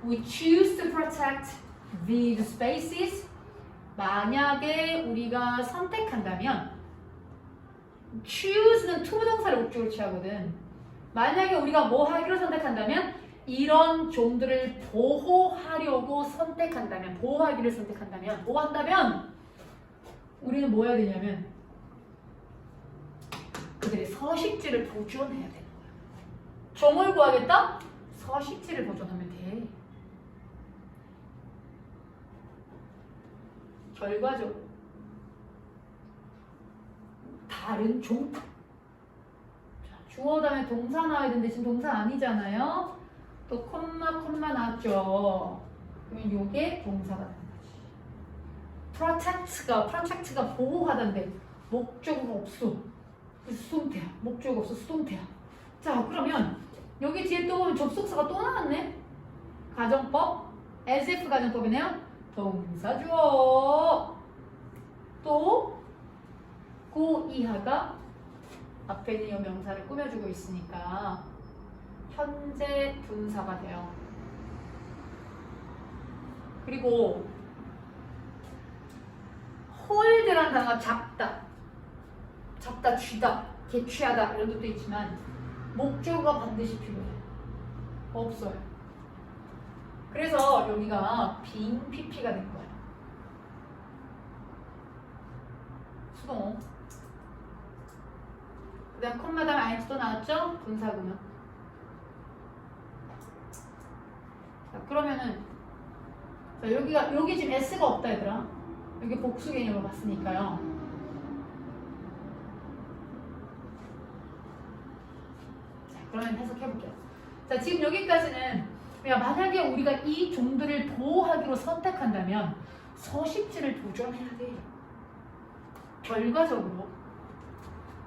we choose to protect these species, 만약에 우리가 선택한다면, choose는 to 부동사를 목적으로 취하거든. 만약에 우리가 뭐 하기로 선택한다면, 이런 종들을 보호하려고 선택한다면, 보호한다면, 우리는 뭐 해야 되냐면, 그들의 서식지를 보존해야 되는 거야. 종을 구하겠다? 서식지를 보존하면 돼. 결과적으로 다른 종. 주어 다음에 동사 나와야 되는데 지금 동사 아니잖아요. 또 콤마 나왔죠. 그러면 요게 동사가 되는 거지. protect가 보호하다인데 목적어가 없어. 그래서 수동태야. 목적어가 없어. 수동태야. 자, 그러면 여기 뒤에 또 보면 접속사가 또 나왔네. 가정법, as if 가정법이네요. 동사 주어. 또 고 이하가 앞에 있는 이 명사를 꾸며주고 있으니까 현재 분사가 돼요. 그리고 hold라는 단어가 잡다, 쥐다, 개취하다 이런 뜻도 있지만 목적어가 반드시 필요해. 없어요. 그래서 여기가 빈 PP가 된 거예요. 수동. 그 다음 콤마 다음에 ING 또 나왔죠? 분사구나. 자, 그러면은 자, 여기 지금 S가 없다 얘들아. 여기 복수 개념을 봤으니까요. 자, 그러면 해석해볼게요. 자, 지금 여기까지는 만약에 우리가 이 종들을 보호하기로 선택한다면 서식지를 보존해야 돼. 결과적으로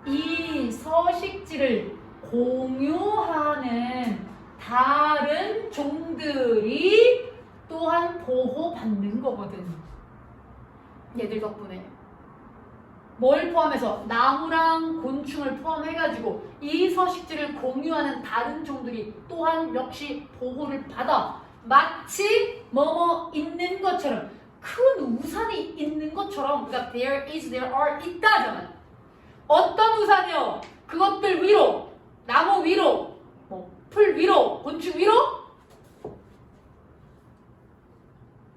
이 서식지를 공유하는 다른 종들이 또한 보호받는 거거든. 얘들 덕분에. 뭘 포함해서? 나무랑 곤충을 포함해가지고 이 서식지를 공유하는 다른 종들이 또한 역시 보호를 받아. 마치 뭐뭐 있는 것처럼, 큰 우산이 있는 것처럼. 그러니까 there is, there are 있다잖아. 어떤 우산이요? 그것들 위로, 나무 위로, 풀 위로, 곤충 위로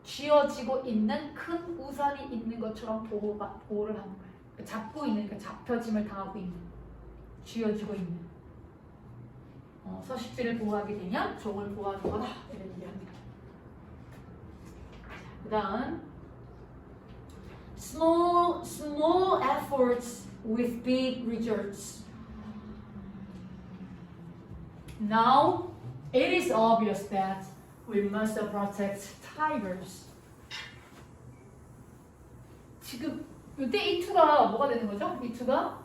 쥐어지고 있는 큰 우산이 있는 것처럼 보호를 하는 거예요. 잡고 있는, 그러니까 잡혀짐을 당하고 있는, 쥐어지고 있는 서식지를 보호하게 되면 종을 보호하는 거다 이런 얘기를 합니다. 그 다음 small efforts with big results. Now it is obvious that we must protect tigers. 지금 이때 이 투가 뭐가 되는 거죠? 이 투가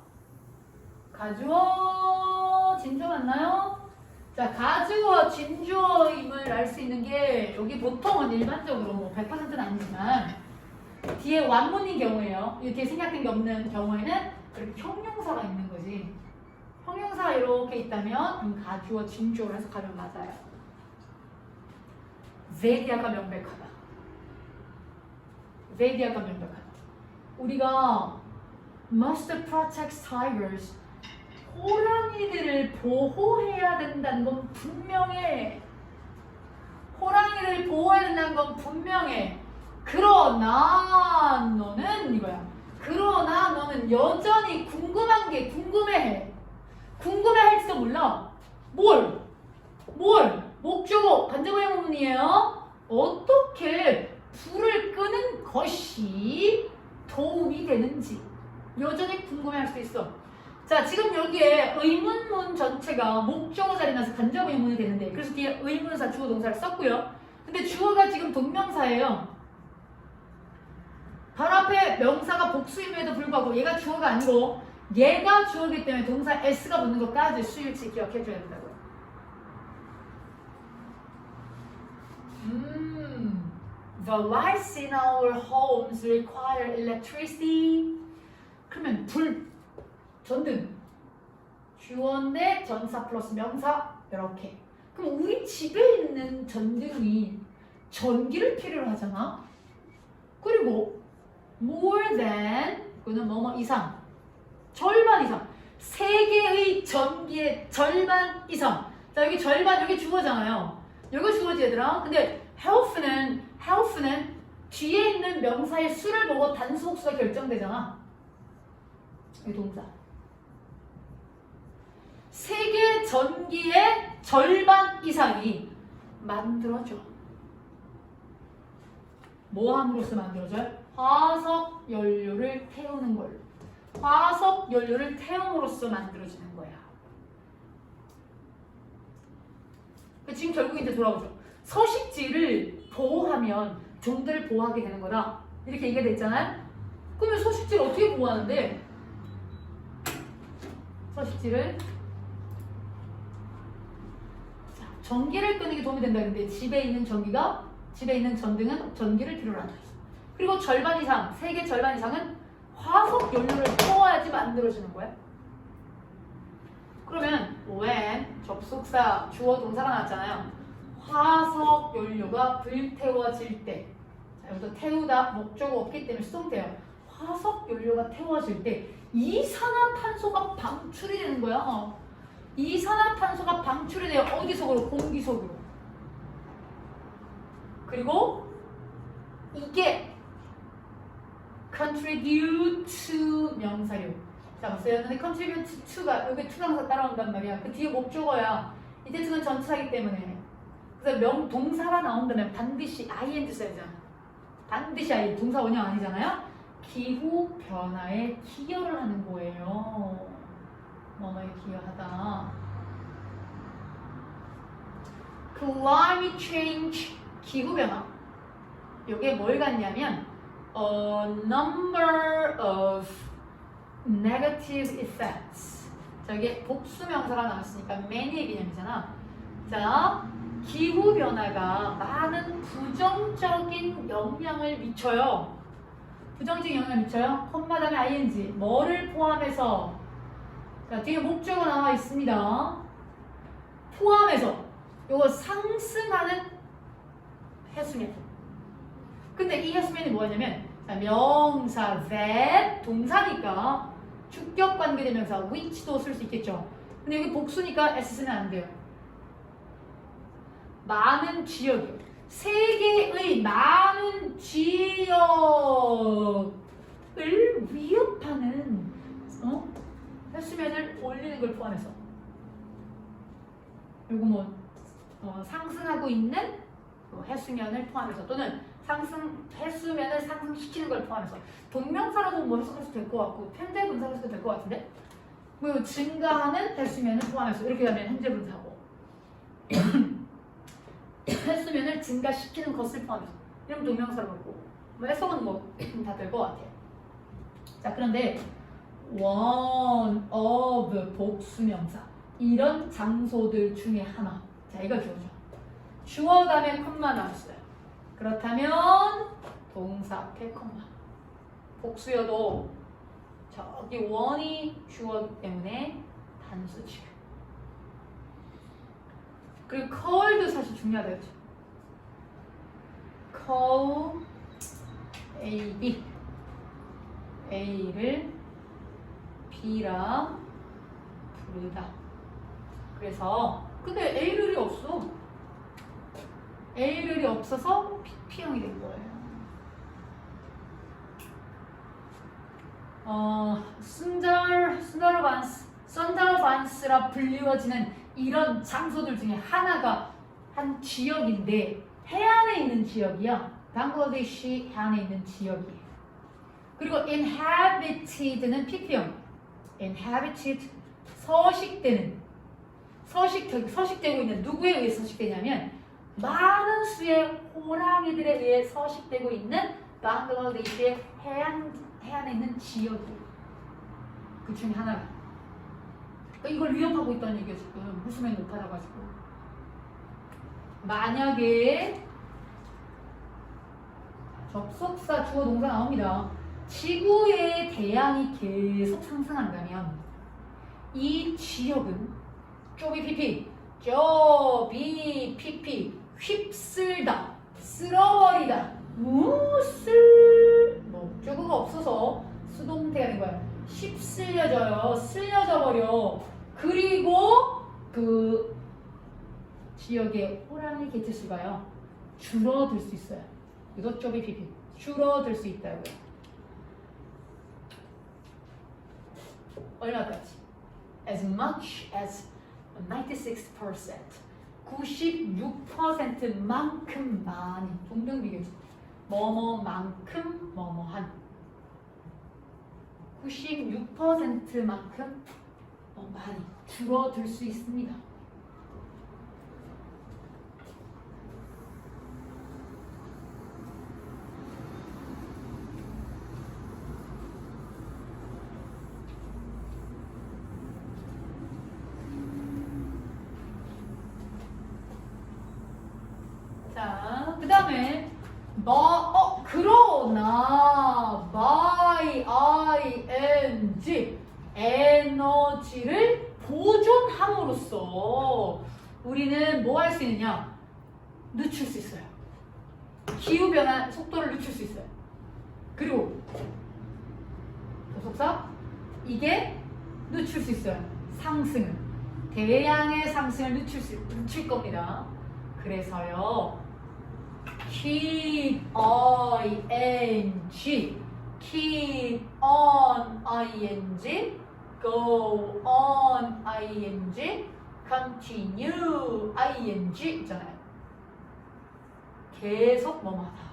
가주어 진조 맞나요? 자, 가주어, 진주어임을 알 수 있는 게 여기 보통은 일반적으로 뭐 100%는 아니지만 뒤에 완문인 경우에요. 이렇게 생략된 게 없는 경우에는 이렇게 형용사가 있는 거지. 형용사가 이렇게 있다면 가주어, 진주어로 해석하면 맞아요. 제디아가 명백하다. 제디아가 명백하다. 우리가 must protect tigers. 호랑이들을 보호해야 된다는 건 분명해. 호랑이를 보호해야 된다는 건 분명해. 그러나 너는 이거야. 그러나 너는 여전히 궁금한 게 궁금해해. 궁금해할지도 몰라. 뭘? 목주어 간접의 부분이에요. 어떻게 불을 끄는 것이 도움이 되는지 여전히 궁금해할 수 있어. 자, 지금 여기에 의문문 전체가 목적어 자리에 나서 간접 의문이 되는데 그래서 뒤에 의문사 주어 동사를 썼고요. 근데 주어가 지금 동명사예요. 바로 앞에 명사가 복수임에도 불구하고 얘가 주어가 아니고 얘가 주어이기 때문에 동사 s가 붙는 것까지 수일치 기억해줘야 된다고요. The lights in our homes require electricity. 그러면 불 전등 주어인데 전사 플러스 명사 이렇게. 그럼 우리 집에 있는 전등이 전기를 필요로 하잖아. 그리고 more than 그는 뭐뭐 이상 절반 이상 세계의 전기의 절반 이상. 자 여기 절반 여기 주어잖아요. 여기 주어지 얘들아. 근데 health는 뒤에 있는 명사의 수를 보고 단수복수가 결정되잖아. 이 동사. 세계 전기의 절반 이상이 만들어져. 뭐 함으로써 만들어져요? 화석 연료를 태우는 걸로. 화석 연료를 태움으로써 만들어지는 거야. 지금 결국 이제 돌아오죠. 서식지를 보호하면 종들을 보호하게 되는 거다. 이렇게 얘기가 됐잖아요. 그러면 서식지를 어떻게 보호하는데? 서식지를 전기를 끄는 게 도움이 된다. 근데 집에 있는 전등은 전기를 필요로 한다. 그리고 절반 이상, 세계 절반 이상은 화석 연료를 태워야지 만들어지는 거야. 그러면 when 접속사 주어 동사가 나왔잖아요. 화석 연료가 불태워질 때, 자, 여기서 태우다 목적어 없기 때문에 수동태예요. 화석 연료가 태워질 때 이산화탄소가 방출이 되는 거야. 이산화탄소가 방출이 돼요. 어디 속으로? 공기 속으로. 그리고 이게 contribute to 명사료. 자, 보세요. 근데 contribute to가 여기 투강사 따라온단 말이야. 그 뒤에 목적어야. 이때 투는 전치사기 때문에. 그래서 동사가 나온다면 반드시 ing 써야 되잖아. 반드시 ing. 동사 원형 아니잖아요. 기후 변화에 기여를 하는 거예요. 뭐뭐에 기여하다. Climate change, 기후 변화. 이게 뭘 같냐면 a number of negative effects. 자, 이게 복수 명사가 나왔으니까 many의 개념이잖아. 자, 기후 변화가 많은 부정적인 영향을 미쳐요. 부정적인 영향을 미쳐요. 콤마 다음에 ing. 뭐를 포함해서? 자, 뒤에 목적어 나와 있습니다. 포함해서. 요거 상승하는 해수면. 근데 이 해수면이 뭐냐면 명사 that 동사니까 주격 관계대명사 which도 쓸 수 있겠죠. 근데 여기 복수니까 s 쓰면 안 돼요. 많은 지역이요. 세계의 많은 지역을 위협하는 해수면을 올리는 걸 포함해서. 요거 뭐 상승하고 있는 해수면을 포함해서 또는 해수면을 상승시키는 걸 포함해서 동명사라도 뭐 해석해서 될 것 같고 현재 분사로 해서 될 것 같은데 그리고 증가하는 해수면을 포함해서 이렇게 하면 현재 분사고 해수면을 증가시키는 것을 포함해서 이런 동명사로 보고 뭐 해석은 뭐 다 될 것 같아요. 자, 그런데 one of 복수명사 이런 장소들 중에 하나. 자, 이거 주어죠. 주어 다음에 콤마 나왔어요. 그렇다면 동사 앞에 콤마. 복수여도 저기 원이 주어이기 때문에 단수 취급. 그리고 call도 사실 중요하다 그랬죠. call A, B. A를 B라 부르다. 그래서 근데 A를이 없어. A를이 없어서 P형이 된 거예요. 순다르반스라 불리워지는 이런 장소들 중에 하나가 한 지역인데 해안에 있는 지역이야. 방글라데시 해안에 있는 지역이에요. 그리고 inhabited는 PP형. inhabited 서식되고 있는 누구에 의해 서식되냐면 많은 수의 호랑이들에 의해 서식되고 있는 방글라데시의 해안에 있는 지역이에요. 그 중에 하나가. 그러니까 이걸 위협하고 있다는 얘기예요. 지금 무수명이 높아져가지고. 만약에 접속사 주어 동사 나옵니다. 지구의 대양이 계속 상승한다면 이 지역은 쪼비피피 휩쓸다, 쓸어버리다, 목적어가 없어서 수동태가 된 거야. 휩쓸려져요, 쓸려져 버려. 그리고 그 지역의 호랑이 개체수가요 줄어들 수 있어요. 이거 쪼비피피 줄어들 수 있다고요. 얼마까지? As much as 96%. 96%만큼 많이. 동등비교죠. 뭐뭐만큼 뭐뭐한. 96%만큼 많이 줄어들 수 있습니다. 자, 그 다음에 그러나 by ing 에너지를 보존함으로써 우리는 뭐 할 수 있느냐? 늦출 수 있어요. 기후변화 속도를 늦출 수 있어요. 그리고 접속사 이게 늦출 수 있어요. 상승을. 대양의 상승을 늦출 겁니다. 그래서요. keep keep on ing, go on ing, continue ing 있잖아요. 계속 뭐뭐하다.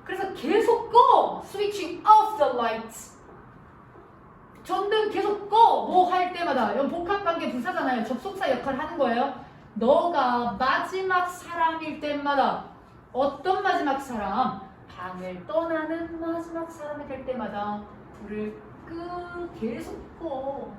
그래서 계속 꺼. switching off the lights. 전등 계속 꺼. 뭐 할 때마다. 이건 복합관계 부사잖아요. 접속사 역할을 하는 거예요. 너가 마지막 사람일 때마다 어떤 마지막 사람? 방을 떠나는 마지막 사람이 될 때마다 불을 계속 꺼.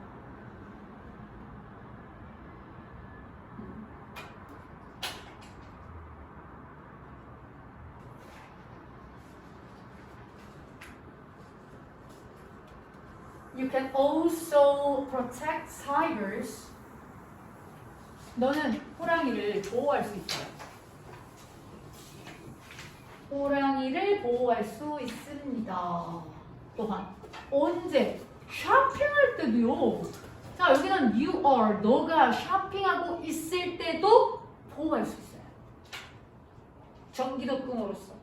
You can also protect tigers. 너는 호랑이를 보호할 수 있어요. 호랑이를 보호할 수 있습니다. 또한 언제? 쇼핑할 때도요. 자, 여기는 you are, 너가 쇼핑하고 있을 때도 보호할 수 있어요. 전기도금으로써.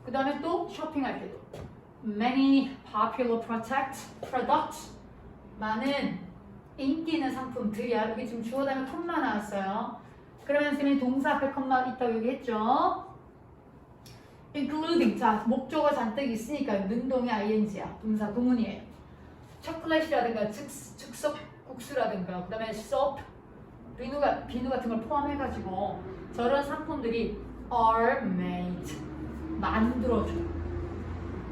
그 다음에 또 쇼핑할 때도. Many popular products. 많은 인기 있는 상품들이야. 여기 지금 주어 다음에 콤마 나왔어요. 그러면 선생님이 동사 앞에 콤마 있다고 얘기했죠. including. 자, 목적어 잔뜩 있으니까 능동의 ing야. 동사 구문이에요. 초콜릿이라든가 즉석 국수라든가 그 다음에 soap, 비누 같은 걸 포함해가지고 저런 상품들이 are made. 만들어줘요.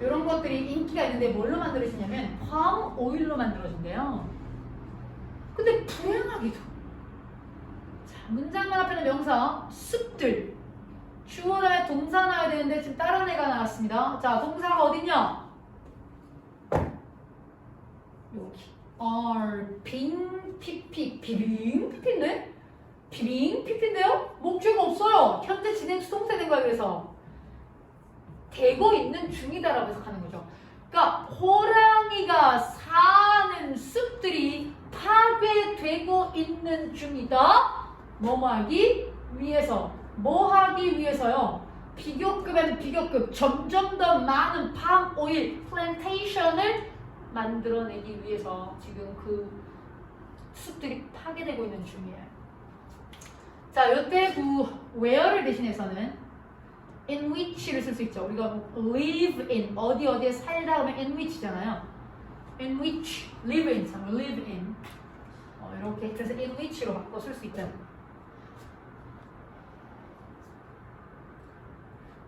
이런 것들이 인기가 있는데 뭘로 만들어지냐면 palm oil로 만들어진대요. 근데 불행하게도 자, 문장만 앞에는 명사 숲들 주어 다음에 동사 나와야 되는데 지금 다른 애가 나왔습니다. 자, 동사가 어딨냐? 여기 are 빙 피피 비빙 피피인데? 비빙 피피인데요? 목주가 없어요. 현재 진행 수동태 된 거야. 그래서 되고 있는 중이다라고 해석하는 거죠. 그러니까 호랑이가 사는 숲들이 파괴되고 있는 중이다. 뭐뭐 하기 위해서. 뭐 하기 위해서요? 비교급에는 비교급 점점 더 많은 palm oil 플랜테이션을 만들어내기 위해서 지금 그 숲들이 파괴되고 있는 중이에요. 자, 이때 그 where를 대신해서는 in which를 쓸 수 있죠. 우리가 live in 어디 어디에 살다 하면 in which잖아요. in which live in live in 이렇게 그래서 in which로 바꿔 쓸 수 있잖아요.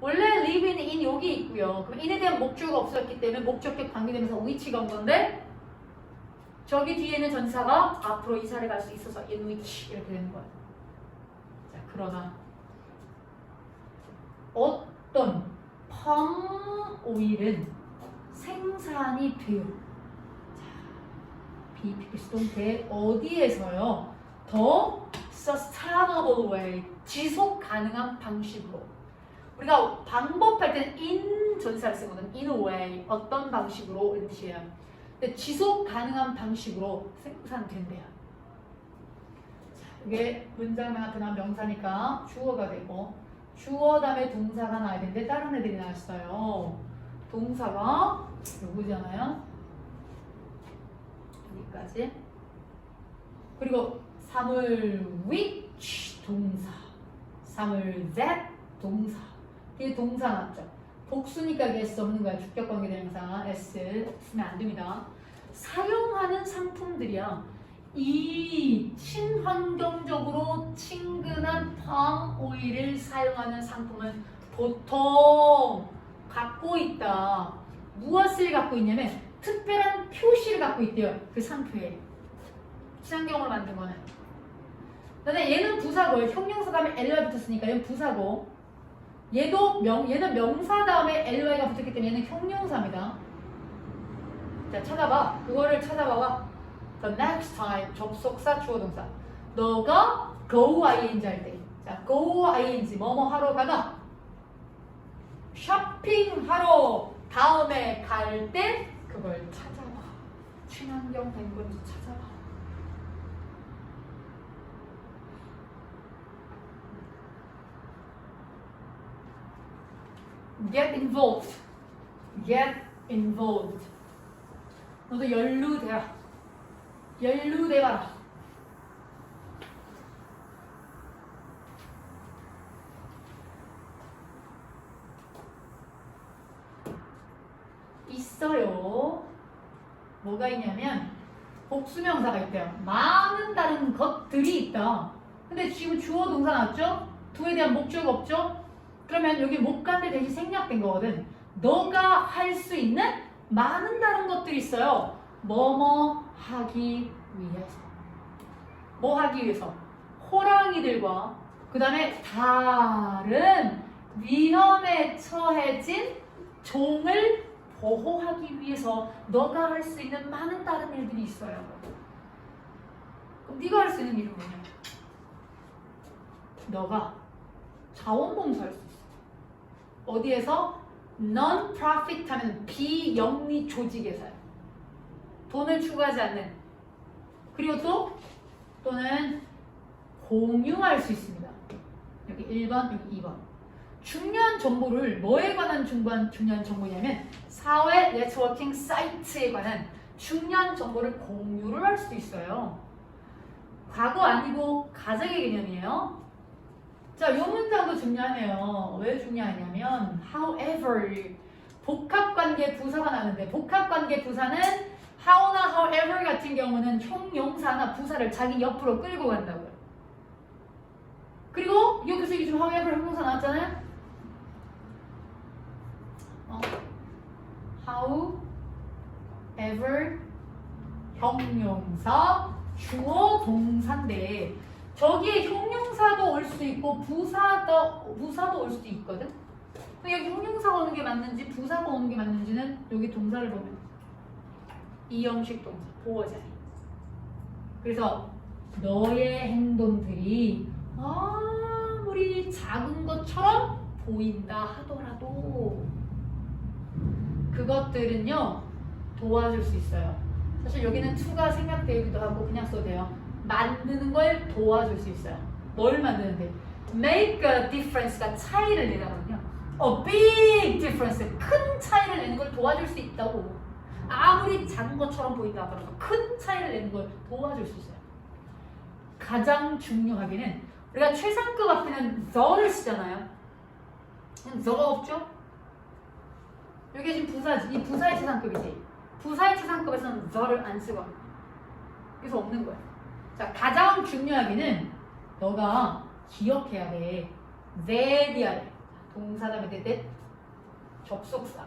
원래 live in 여기 있고요. 그럼 in에 대한 목적어가 없었기 때문에 목적격 관계되면서 which가 온 건데 저기 뒤에는 전사가 앞으로 이사를 갈 수 있어서 in which 이렇게 되는 거예요. 자, 그러나 어떤 palm oil은 생산이 돼요. 자, 비피피 수동태 어디에서요? 더 sustainable way 지속 가능한 방식으로. 우리가 방법할 때는 in 전사를 쓰거든. in a way 어떤 방식으로 이런 뜻이에요. 근데 지속 가능한 방식으로 생산된대요. 자, 이게 문장 나타난 명사니까 주어가 되고 주어 다음에 동사가 나와야 되는데 다른 애들이 나왔어요. 동사가 요거잖아요. 여기까지. 그리고 사물 which 동사, 사물 that 동사. 뒤에 동사 나왔죠. 복수니까 s 없는 거야. 주격관계대명사 s 쓰면 안 됩니다. 사용하는 상품들이야. 이 친환경적으로 친근한 palm oil을 사용하는 상품은 보통 갖고 있다. 무엇을 갖고 있냐면 특별한 표시를 갖고 있대요. 그 상표에. 친환경으로 만든 거는. 근데 얘는 부사고요. 형용사 다음에 ly가 붙었으니까 얘는 부사고 얘는 명사 다음에 ly가 붙었기 때문에 얘는 형용사입니다. 자, 찾아봐. 그거를 찾아봐봐. The next time 접속사 주어 동사. 너가 go ing 할 때. 자, go ing 뭐뭐 하러 가다. 쇼핑하러 다음에 갈 때 그걸 찾아봐. 친환경 된 건지 찾아봐. Get involved. Get involved. 너도 연루되라. 연루되어라. 있어요. 뭐가 있냐면 복수명사가 있대요. 많은 다른 것들이 있다. 근데 지금 주어 동사 나왔죠? 두에 대한 목적 없죠? 그러면 여기 목간대 대신 생략된 거거든. 너가 할 수 있는 많은 다른 것들이 있어요. 뭐뭐 하기 위해서. 뭐 하기 위해서? 호랑이들과 그 다음에 다른 위험에 처해진 종을 보호하기 위해서 너가 할 수 있는 많은 다른 일들이 있어요. 그럼 네가 할 수 있는 일은 뭐냐? 너가 자원봉사할 수 있어. 어디에서? non-profit 하면 비영리 조직에서요. 돈을 추구하지 않는. 그리고 또는 공유할 수 있습니다. 여기 1번, 여기 2번. 중요한 정보를 뭐에 관한 중요한 정보냐면 사회 네트워킹 사이트에 관한 중요한 정보를 공유를 할 수도 있어요. 과거 아니고 가정의 개념이에요. 자, 이 문장도 중요하네요. 왜 중요하냐면 however 복합관계 부사가 나는데 복합관계 부사는 how나 however 같은 경우는 형용사나 부사를 자기 옆으로 끌고 간다고요. 그리고 여기서 지금 however 형용사 나왔잖아요. however 형용사 주어 동사인데 저기에 형용사도 올 수도 있고 부사도 올 수도 있거든. 여기 형용사가 오는 게 맞는지 부사가 오는 게 맞는지는 여기 동사를 보면 이 형식 동사 보어자리. 그래서 너의 행동들이 아무리 작은 것처럼 보인다 하더라도 그것들은요 도와줄 수 있어요. 사실 여기는 to가 생략되기도 하고 그냥 써도 돼요. 만드는 걸 도와줄 수 있어요. 뭘 만드는데? make a difference가 차이를 내다거든요. a big difference, 큰 차이를 내는 걸 도와줄 수 있다고. 아무리 작은 것처럼 보인다 하더라도 큰 차이를 내는 걸 도와줄 수 있어요. 가장 중요하게는 우리가 최상급 앞에는 the를 쓰잖아요. the가 없죠? 이게 지금 부사지. 이 부사의 최상급이지. 부사의 최상급에서는 the를 안 쓰고 그래서 없는 거야. 자, 가장 중요하게는 너가 기억해야 돼. the디아를 동사 다음에 that 접속사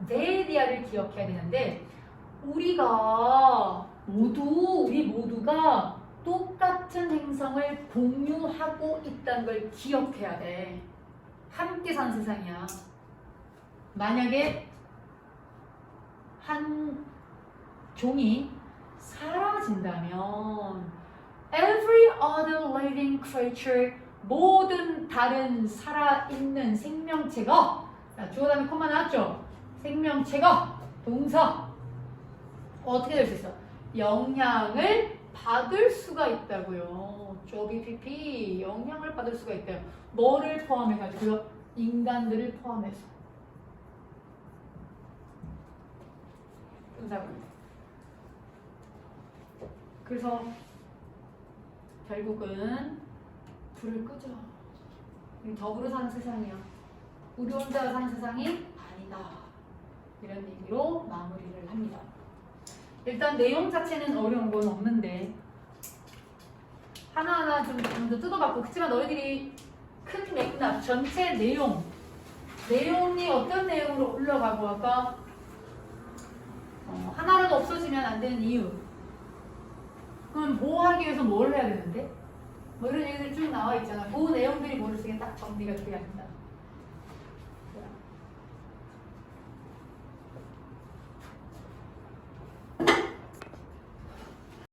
the디아를 기억해야 되는데 우리 모두가 똑같은 행성을 공유하고 있다는 걸 기억해야 돼. 함께 사는 세상이야. 만약에 한 종이 사라진다면 every other living creature 모든 다른 살아있는 생명체가 주어 다음에 콤마 나왔죠? 생명체가 동사 어떻게 될 수 있어? 영향을 받을 수가 있다고요. 저기 PP 영향을 받을 수가 있대요. 뭐를 포함해가지고요? 인간들을 포함해서 분사구입니다. 그래서 결국은 불을 끄죠. 더불어 사는 세상이야. 우리 혼자 사는 세상이 아니다. 이런 얘기로 마무리를 합니다. 일단 내용 자체는 어려운 건 없는데 하나하나 좀 더 뜯어봤고 그렇지만 너희들이 큰 맥락, 전체 내용이 어떤 내용으로 올라가고 아까 하나라도 없어지면 안 되는 이유 그럼 보호하기 위해서 뭘 해야 되는데? 뭐 이런 얘기들이 쭉 나와 있잖아. 그 내용들이 머릿속에 딱 정리가 돼야 된다.